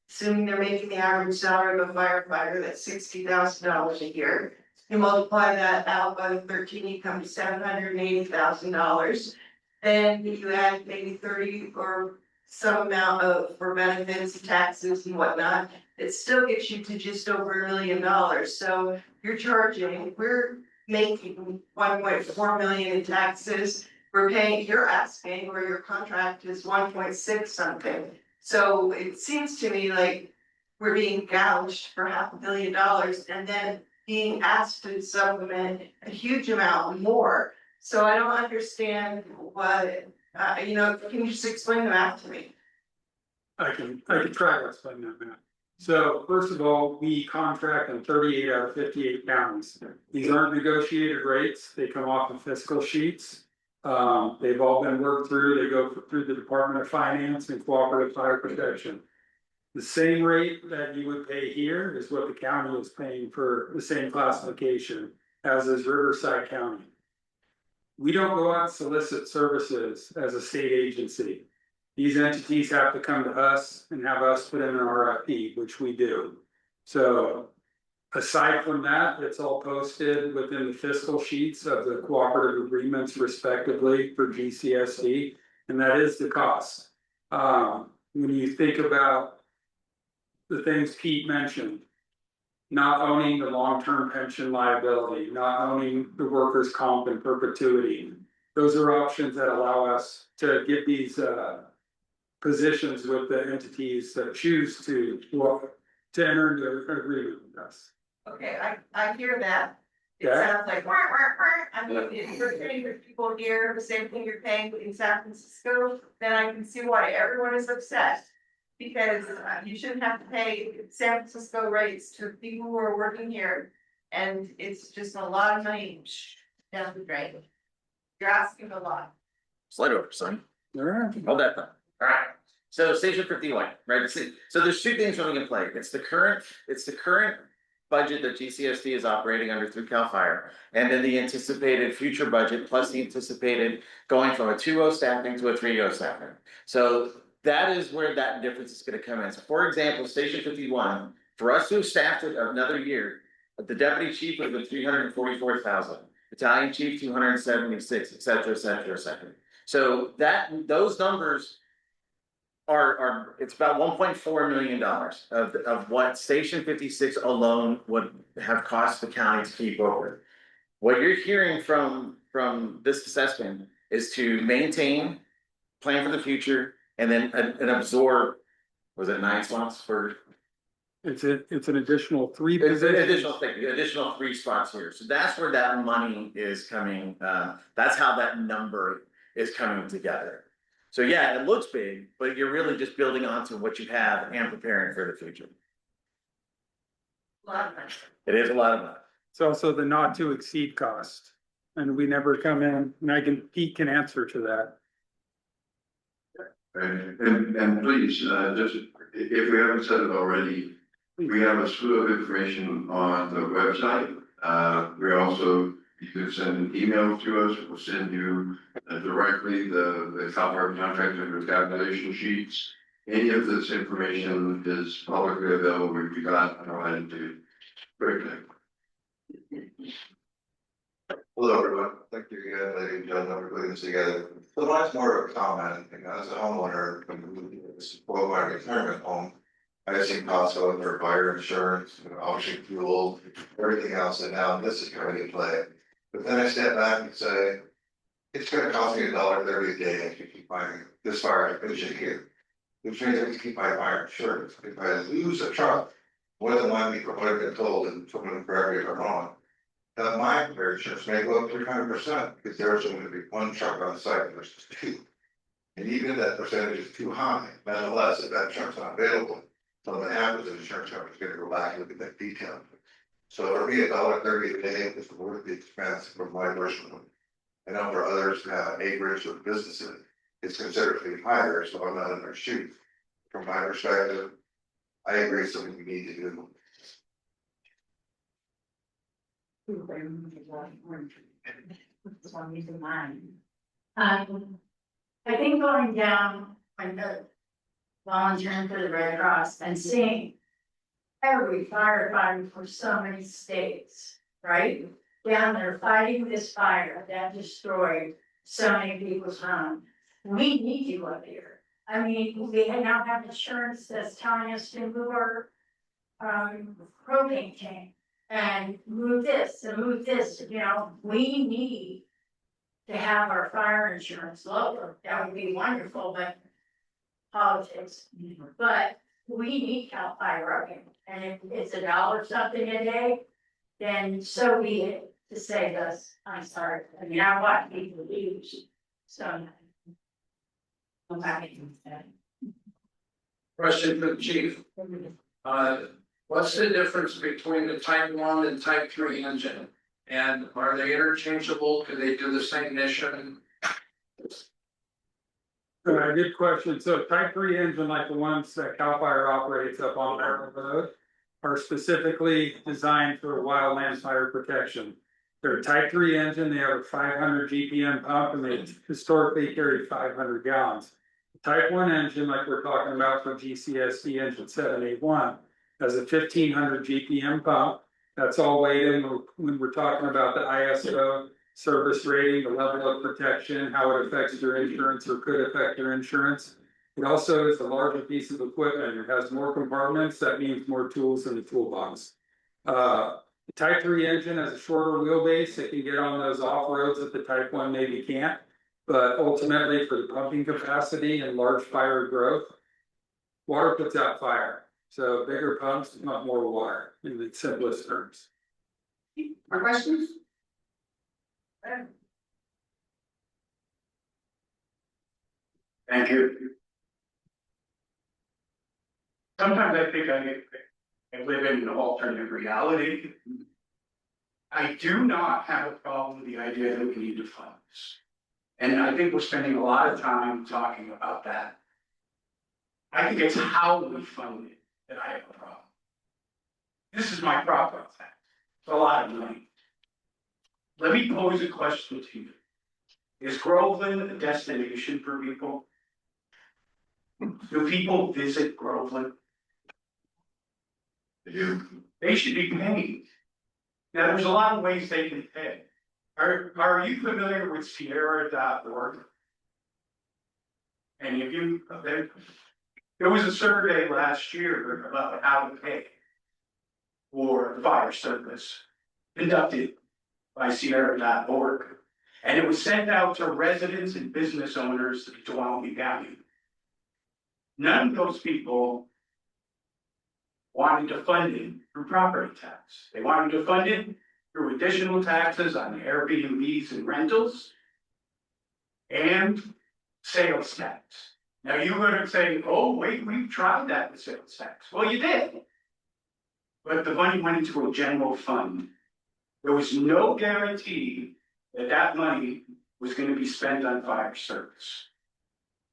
assuming they're making the average salary of a firefighter, that's $60,000 a year. You multiply that out by the 13, you come to $780,000. Then you add maybe 30 or some amount of for benefits, taxes and whatnot. It still gets you to just over $1 million. So you're charging, we're making 1.4 million in taxes. We're paying, you're asking, or your contract is 1.6 something. So it seems to me like we're being gouged for $500 million and then being asked to supplement a huge amount more. So I don't understand what, can you just explain the math to me? I can try to explain that, Matt. So first of all, we contract in 38 out of 58 counties. These aren't negotiated rates, they come off of fiscal sheets. They've all been worked through, they go through the Department of Finance and Cooperative Fire Protection. The same rate that you would pay here is what the county is paying for the same classification, as is Riverside County. We don't go out and solicit services as a state agency. These entities have to come to us and have us put in an RFP, which we do. So aside from that, it's all posted within the fiscal sheets of the cooperative agreements respectively for GCSD, and that is the cost. When you think about the things Pete mentioned, not owning the long-term pension liability, not owning the workers' comp in perpetuity, those are options that allow us to get these positions with the entities that choose to enter into an agreement with us. Okay, I hear that. It Yeah. sounds like, wah, wah, wah. I mean, if you're paying for people here, the same thing you're paying in San Francisco, then I can see why everyone is upset. Because you shouldn't have to pay San Francisco rates to people who are working here. And it's just a lot of money down the drain. You're asking a lot. Slide over, son. All right. Hold that thought. Alright, so station 51, right? So there's two things running in play. It's the current budget that GCSD is operating under through CAL FIRE. And then the anticipated future budget plus the anticipated going from a 2.0 staffing to a 3.0 staffing. So that is where that difference is gonna come in. So for example, station 51, for us to have staffed it another year, the deputy chief would have been 344,000, battalion chief 276, et cetera, et cetera, et cetera. So those numbers are it's about $1.4 million of what Station 56 alone would have cost the county to keep over. What you're hearing from this assessment is to maintain, plan for the future, and then and absorb, was it 9 slots for? It's an additional 3 It's an positions. additional 3 spots here. So that's where that money is coming. That's how that number is coming together. So yeah, it looks big, but you're really just building onto what you have and preparing for the future. A lot of money. It is a lot of money. It's also the not to exceed cost. And we never come in, and Pete can answer to that. And please, just, if we haven't said it already, we have a slew of information on the website. We also, you can send an email to us, we'll send you directly the California contract and calculation sheets. Any of this information is publicly available, we got provided to quickly. Hello, everyone. Thank you again, ladies and gentlemen, for putting this together. So mine's more of a comment, and as a homeowner, well, my retirement home, I've seen costs go for fire insurance, obviously fuel, everything else, and now this is coming into play. But then I step back and say, it's gonna cost me $1.30 a day if you keep buying this fire engine here. Which means I have to keep my fire insurance. If I lose a truck, more than one week, what I've been told, and someone correct me if I'm wrong, that my fire insurance may go up 300% because there's only gonna be 1 truck on site versus 2. And even if that percentage is too high, nonetheless, if that truck's not available, something happens, the insurance company's gonna go back and look at that detail. So for me, $1.30 a day is worth the expense from my personal. I know for others, acreage or businesses, it's considerably higher, so I'm not in their shoes. From my perspective, I agree, it's something we need to do. I think going down and volunteering for the Red Cross and seeing every firefighter for so many states, right? Down there fighting this fire that destroyed so many people's homes. We need you up here. I mean, we now have insurance that's telling us to move our propane tank and move this and move this, you know, we need to have our fire insurance lower. That would be wonderful, but politics, but we need Cal Fire up here. And if it's $1 something a day, then so be it to save us. I'm sorry. I mean, I want people to lose. So. I'm happy to say. Question for the chief. What's the difference between the type 1 and type 3 engine? And are they interchangeable? Do they do the same mission? Good question. So type 3 engine, like the ones that CAL FIRE operates up on Maryland Road, are specifically designed for wildland fire protection. They're a type 3 engine, they have a 500 GPM pump, and they historically carry 500 gallons. Type 1 engine, like we're talking about for GCSD engine 781, has a 1500 GPM pump. That's all weighed in when we're talking about the ISO service rating, the level of protection, how it affects your insurance or could affect your insurance. It also is a larger piece of equipment. It has more compartments. That means more tools in the toolbox. The Type 3 engine has a shorter wheelbase. It can get on those off roads that the Type 1 maybe can't. But ultimately, for the pumping capacity and large fire growth, water puts out fire. So bigger pumps, not more water in the simplest terms. More questions? Thank you. Sometimes I think I live in an alternate reality. I do not have a problem with the idea that we need to fund this. And I think we're spending a lot of time talking about that. I think it's how we fund it that I have a problem. This is my problem. It's a lot of money. Let me pose a question to you. Is Groveland a destination for people? Do people visit Groveland? They do. They should be paid. Now, there's a lot of ways they can pay. Are you familiar with Sierra.org? Any of you? There was a survey last year about how to pay for fire service conducted by Sierra.org. And it was sent out to residents and business owners of Tuolumne County. None of those people wanted to fund it through property tax. They wanted to fund it through additional taxes on Airbnbs and rentals and sales tax. Now you're going to say, oh, wait, we've tried that with sales tax. Well, you did. But the money went into a general fund. There was no guarantee that that money was going to be spent on fire service.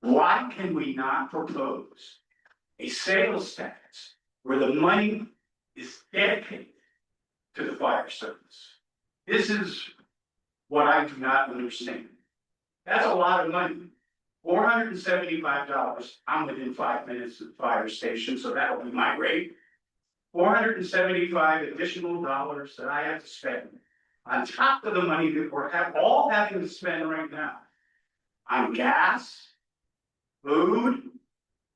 Why can we not propose a sales tax where the money is dedicated to the fire service? This is what I do not understand. That's a lot of money. $475. I'm within 5 minutes of the fire station, so that'll be my rate. 475 additional dollars that I have to spend on top of the money that we're all having to spend right now on gas, food,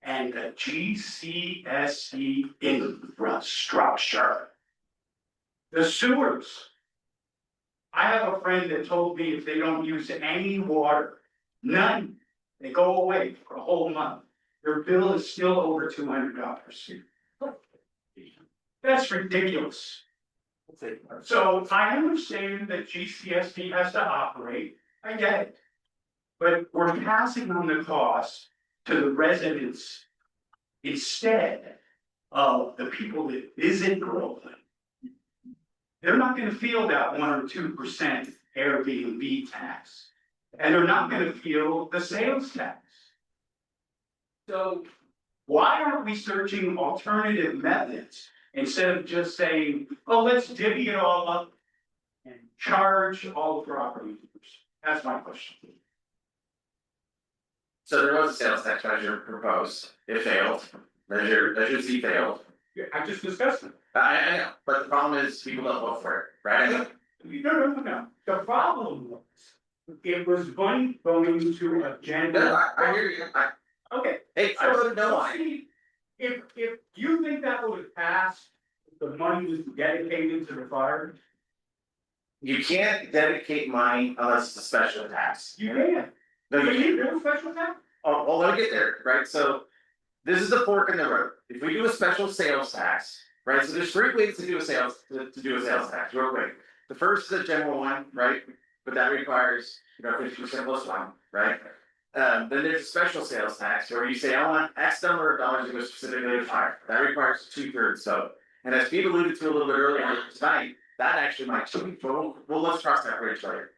and the GCSE infrastructure. The sewers. I have a friend that told me if they don't use any water, none, they go away for a whole month, their bill is still over $200. That's ridiculous. So I understand that GCSD has to operate, I get it. But we're passing on the cost to the residents instead of the people that visit Groveland. They're not gonna feel that 1 or 2% Airbnb tax. And they're not gonna feel the sales tax. So why aren't we searching alternative methods instead of just saying, oh, let's divvy it all up and charge all the property owners? That's my question. So there was a sales tax measure proposed, it failed, measure C failed. Yeah, I just discussed it. I know, but the problem is people don't vote for it, right? No. The problem was, it was money going to a general. I hear you, Okay. hey, I voted no on it. If you think that would have passed, the money was dedicated to the fire, You can't dedicate money unless it's a special tax. you can. No, you But can't. you do a special tax? Oh, well, let me get there, right? So this is the fork in the road. If we do a special sales tax, right? So there's 3 ways to do a sales tax, real quick. The first is a general one, right? But that requires, 50% plus one, right? Then there's a special sales tax where you say, I want X number of dollars to go specifically to fire. That requires 2/3 vote. And as Pete alluded to a little bit earlier tonight, that actually might change. Well, let's cross that bridge later.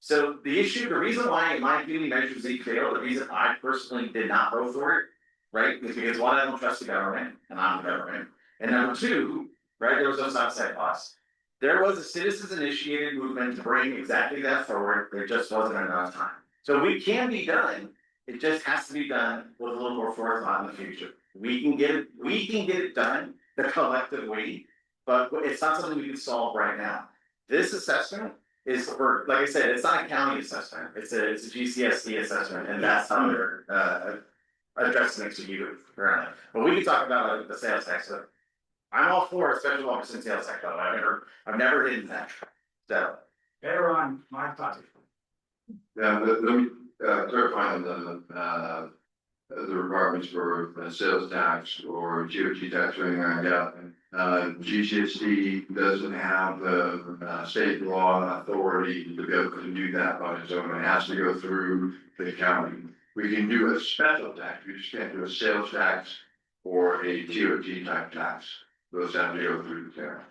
So the issue, the reason why in my opinion Measure Z failed, the reason I personally did not vote for it, right, is because one, I don't trust the government, and I'm the government. And number two, right, there was no sunset clause. There was a citizens initiated movement to bring exactly that forward, there just wasn't enough time. So we can be done, it just has to be done with a little more forethought in the future. We can get it done, the collective we, but it's not something we can solve right now. This assessment is for, like I said, it's not a county assessment, it's a GCSD assessment, and that's how they're addressing it to you currently. But we can talk about the sales tax, so I'm all for a special office in sales tax, though, I've never hidden that, so. Better on my topic. Yeah, let me clarify the requirements for sales tax or GOT tax or anything like that. GCSD doesn't have the state law authority to be able to do that on its own. It has to go through the county. We can do a special tax, we just can't do a sales tax or a GOT type tax. Those have to go through the county.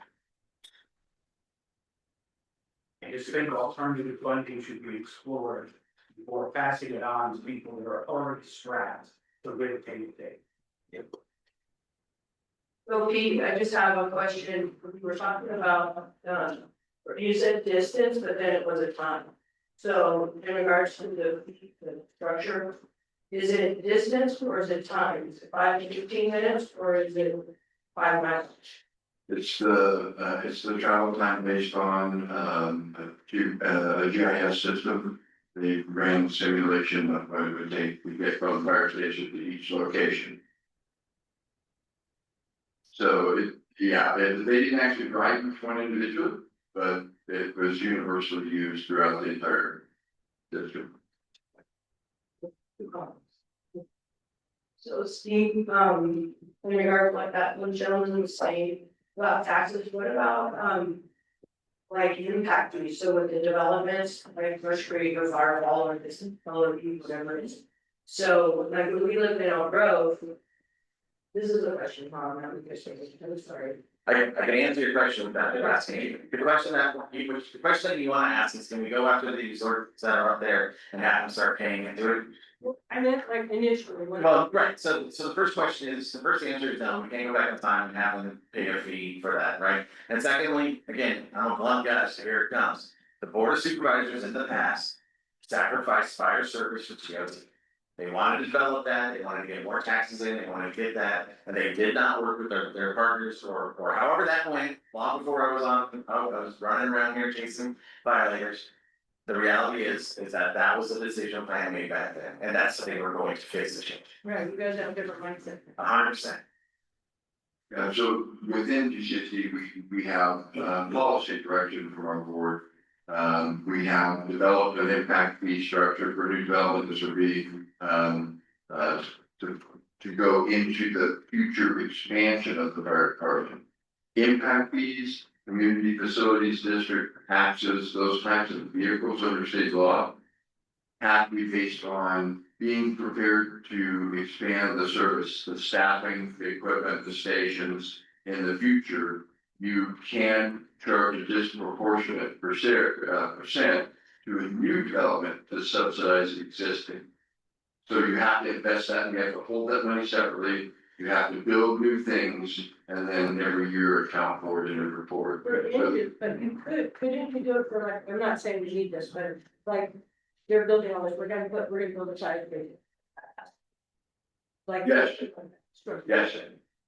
I just think alternative funding should be explored before passing it on to people that are already strapped to red tape day. So Pete, I just have a question. We were talking about, you said distance, but then it was a time. So in regards to the structure, is it distance or is it time? Is it 5 to 15 minutes or is it 5 miles? It's the travel time based on a GIS system. They ran simulation of what it would take to get from the fire station to each location. So they didn't actually drive each one individually, but it was universally used throughout the entire district. So Steve, in regard to like that one gentleman was saying about taxes, what about like impact fees? So with the developments, like First Creek or Fireball or this color whatever it is. So like when we live in Elk Grove, this is a question, Tom, I'm sorry. I can answer your question without you asking me. The question that you wanna ask is, can we go after the resorts that are up there and have them start paying into it? I meant like initially. Well, right, so the first question is, the first answer is no, we can't go back in time and have them pay a fee for that, right? And secondly, again, I'm a blunt guy, so here it comes. The board of supervisors in the past sacrificed fire service for GOT. They wanted to develop that, they wanted to get more taxes in, they wanted to get that, and they did not work with their partners or however that went, long before I was running around here chasing violators. The reality is that was a decision plan made back then, and that's something we're going to face the change. Right, you guys have a different mindset. 100%. So within GCSD, we have policy direction from our board. We have developed an impact fee structure for new development. This would be to go into the future expansion of the fire department. Impact fees, community facilities district taxes, those types of vehicles under state law have to be based on being prepared to expand the service, the staffing, the equipment, the stations. In the future, you can charge a disproportionate percent to a new development to subsidize existing. So you have to invest that, and you have to hold that money separately. You have to build new things, and then every year account for it in a report. But you couldn't you do it for like, I'm not saying we need this, but like, they're building all this, we're gonna build a side street. Like. Yes. Sure. Yes,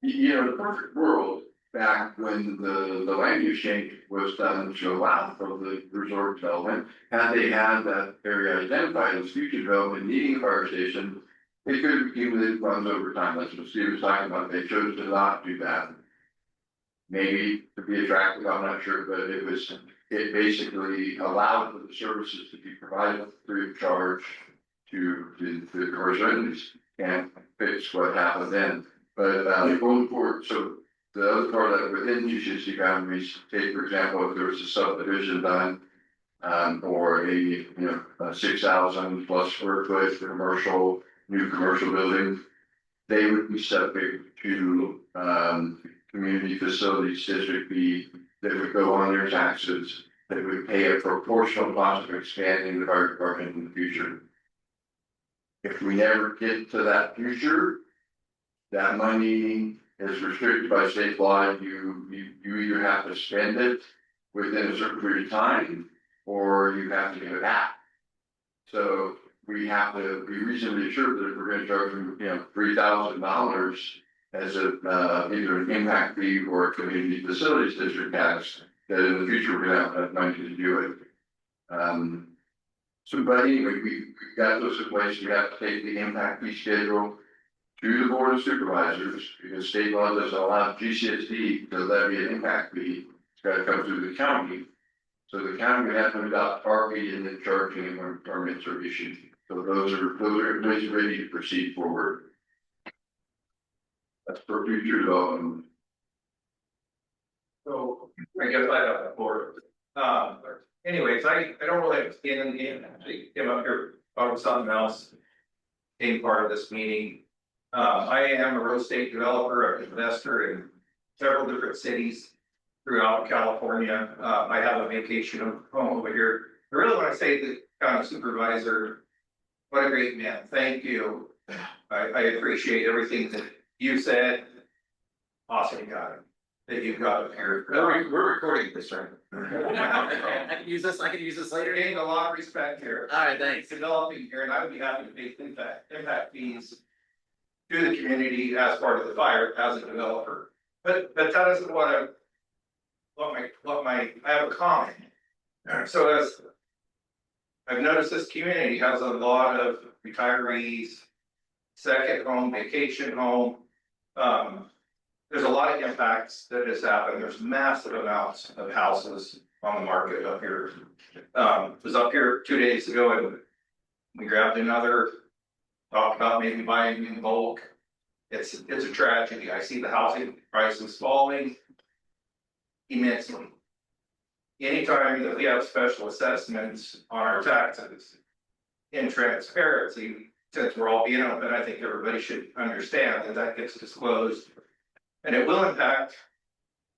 you know, the perfect world, back when the land use change was done to allow for the resort development, had they had that area identified as future development needing a fire station, they could have accumulated funds over time. That's what Steve was talking about. They chose to not do that. Maybe to be attractive, I'm not sure, but it basically allowed for the services to be provided free of charge to the commercial entities. Can't fix what happened then. But going forward, so the other part of that within GCSD boundaries, take for example, if there was a subdivision done, or a 6,000 plus square foot new commercial building, they would be subject to community facilities district fee that would go on their taxes, that would pay a proportional cost of expanding the fire department in the future. If we never get to that future, that money is restricted by state law. You either have to spend it within a certain period of time, or you have to give it back. So we have to be reasonably sure that if we're gonna charge them, $3,000 as a, either an impact fee or a community facilities district tax, that in the future we're gonna have enough money to do it. So, but anyway, we've got those in place. We have to take the impact fee schedule to the board of supervisors, because state law doesn't allow GCSD to levy an impact fee. It's gotta come through the county. So the county would have to adopt our fee and then charging it when permits are issued. So those are in place, ready to proceed forward. That's for future development. So I guess I have the floor. Anyways, I don't really actually came up here about something else. Being part of this meeting. I am a real estate developer, an investor in several different cities throughout California. I have a vacation home over here. I really want to say to the county supervisor, what a great man. Thank you. I appreciate everything that you said. Awesome guy that you've got up here. We're recording this, right? I can use this later. Gained a lot of respect here. All right, thanks. Developing here, and I would be happy to pay impact fees to the community as part of the fire as a developer. But that isn't what I have a comment. So as I've noticed, this community has a lot of retirees, second home, vacation home. There's a lot of impacts that has happened. There's massive amounts of houses on the market up here. Was up here 2 days ago and we grabbed another, talked about maybe buying in bulk. It's a tragedy. I see the housing prices falling immensely. Anytime that we have special assessments on our taxes in transparency, since we're all being open, I think everybody should understand that that gets disclosed. And it will impact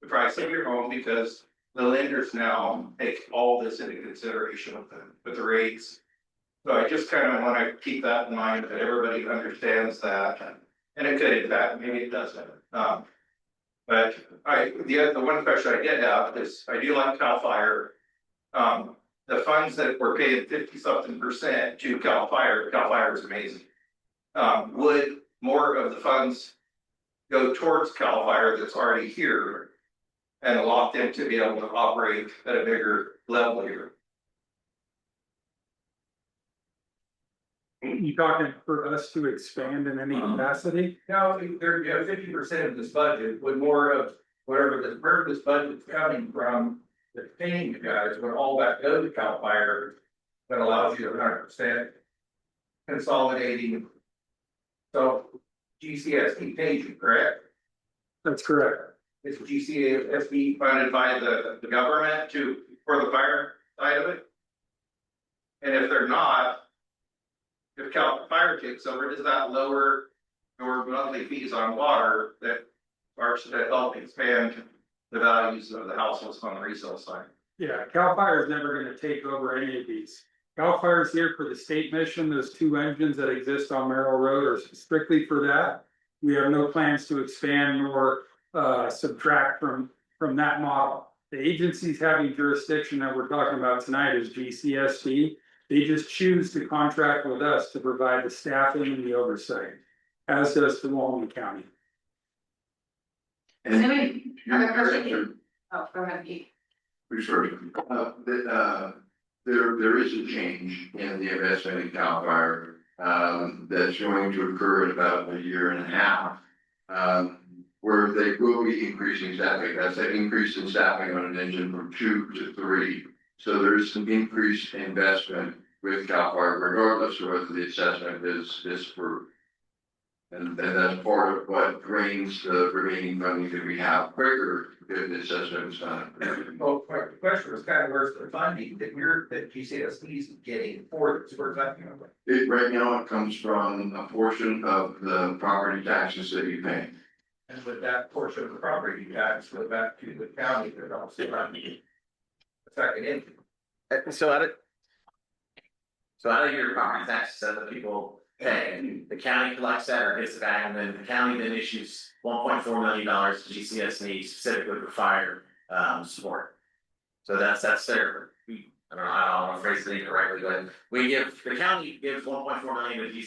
the price of your home because the lenders now take all this into consideration with the rates. So I just kind of want to keep that in mind, that everybody understands that. And it could impact, maybe it doesn't. But the one question I did have is, I do like CAL FIRE. The funds that were paying 50-something% to CAL FIRE is amazing. Would more of the funds go towards CAL FIRE that's already here and allow them to be able to operate at a bigger level here? You talking for us to expand in any capacity? Now, there, 50% of this budget, would more of whatever this budget's coming from, the paying you guys, would all that go to CAL FIRE that allows you to 100% consolidating. So GCSD pays you, correct? That's correct. Is GCSD funded by the government for the fire side of it? And if they're not, if CAL FIRE takes over, does that lower your monthly fees on water that starts to help expand the values of the households on the resale side? Yeah, CAL FIRE is never gonna take over any of these. CAL FIRE is here for the state mission. Those 2 engines that exist on Merrill Road are strictly for that. We have no plans to expand nor subtract from that model. The agencies having jurisdiction that we're talking about tonight is GCSD. They just choose to contract with us to provide the staffing and the oversight, as does Tuolumne County. Does anybody have a Your question? answer, Oh, go ahead, Pete. There is a change in the investment in CAL FIRE, that's going to occur in about 1.5 years, where they will be increasing staffing. That's an increase in staffing on an engine from 2 to 3. So there's some increased investment with CAL FIRE, regardless of whether the assessment is approved. And that's part of what drains the remaining funding that we have quicker if the assessment is not approved. Well, my question was kind of where's the funding that GCSD is getting for this? Where's that coming from? Right now, it comes from a portion of the property taxes that you pay. And with that portion of the property tax go back to the county, that also running. Second in. So out of your property taxes that the people pay, the county collects that or gets it back, and then the county then issues $1.4 million to GCSD specifically for fire support. So that's their, I don't want to phrase it incorrectly, but the county gives 1.4 million to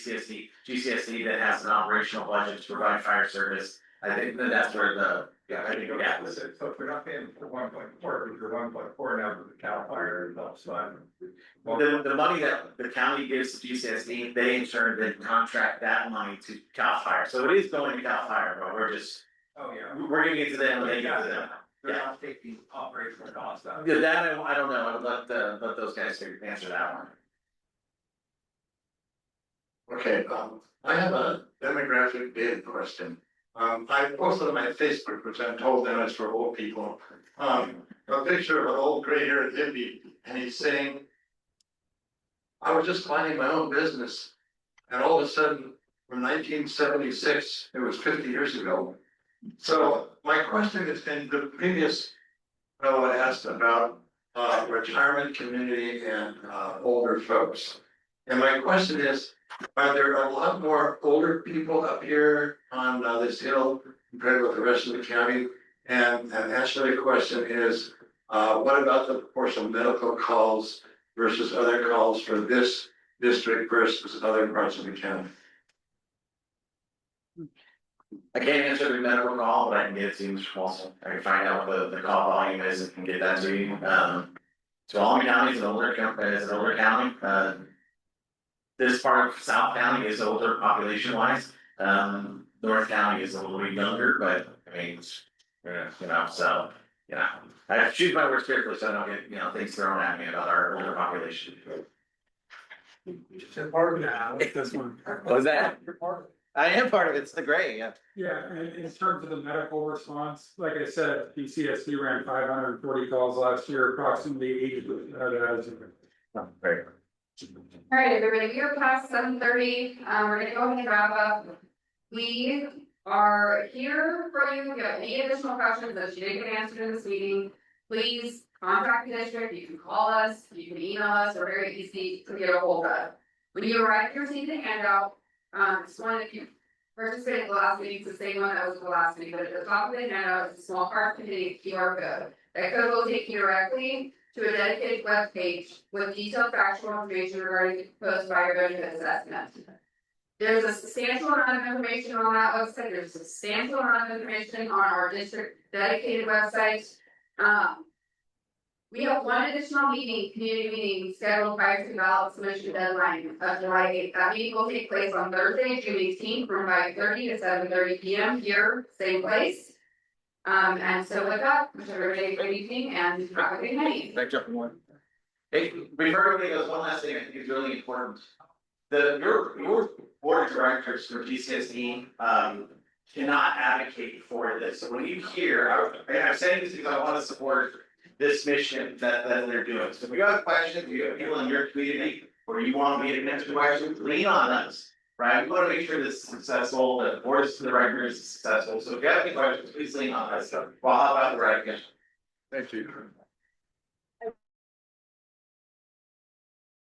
GCSD that has an operational budget to provide fire service. I think that's where I think the gap is. So if we're not paying for 1.4, because 1.4 now with the Cal Fire, that's fine. The money that the county gives to GCSD, they in turn then contract that money to Cal Fire. So it is going to Cal Fire, but we're giving it to them and they give it to them. They're not taking operational costs out. Yeah, that I don't know. I would let those guys answer that one. Okay, I have a demographic bid question. I posted on my Facebook, which I'm told now is for old people, a picture of an old gray-haired hippie, and he's saying, I was just minding my own business, and all of a sudden, from 1976, it was 50 years ago. So my question is, in the previous fellow asked about retirement community and older folks. And my question is, are there a lot more older people up here on this hill compared with the rest of the county? And answer the question is, what about the proportion of medical calls versus other calls for this district versus other parts of the county? I can't answer the medical call, but I can get it to you, Mr. Paulson. I can find out what the call volume is and can get that to you. Tuolumne County is an older county. This part of South County is older population wise. North County is a little bit younger, but I mean, I choose my words carefully so I don't get, things thrown at me about our older population. This one. What was that? I am part of it. It's the gray, yeah. Yeah, and in terms of the medical response, like I said, PCSD ran 540 calls last year, approximately 80% of that is. Very good. All right, everybody, we are past 7:30. We're gonna go ahead and wrap up. We are here for you. If you have any additional questions that you didn't get answered in this meeting, please contact the district. You can call us, you can email us, we're very easy to get a hold of. When you arrive, you receive the handout. This one, if you participated in the last meeting, it's the same one that was the last meeting, but at the top of the handout is a small part containing a QR code. That code will take you directly to a dedicated web page with detailed factual information regarding the proposed fire benefit assessment. There's a substantial amount of information on that website. There's a substantial amount of information on our district dedicated website. We have one additional community meeting scheduled prior to ballot submission deadline of July 8th. That meeting will take place on Thursday, June 18th from 5:30 to 7:30 p.m. here, same place. And so with that, wish everybody a great evening and have a good night. Thanks, everyone. Hey, before everybody goes, one last thing I think is really important. Your board of directors for GCSD cannot advocate for this. So when you hear, I'm saying this because I want to support this mission that they're doing. So if you have questions, you have people in your community, or you want me to answer questions, lean on us, right? We want to make sure this is successful, the board of directors is successful. So if you have any questions, please lean on us. Well, how about the right? Thank you.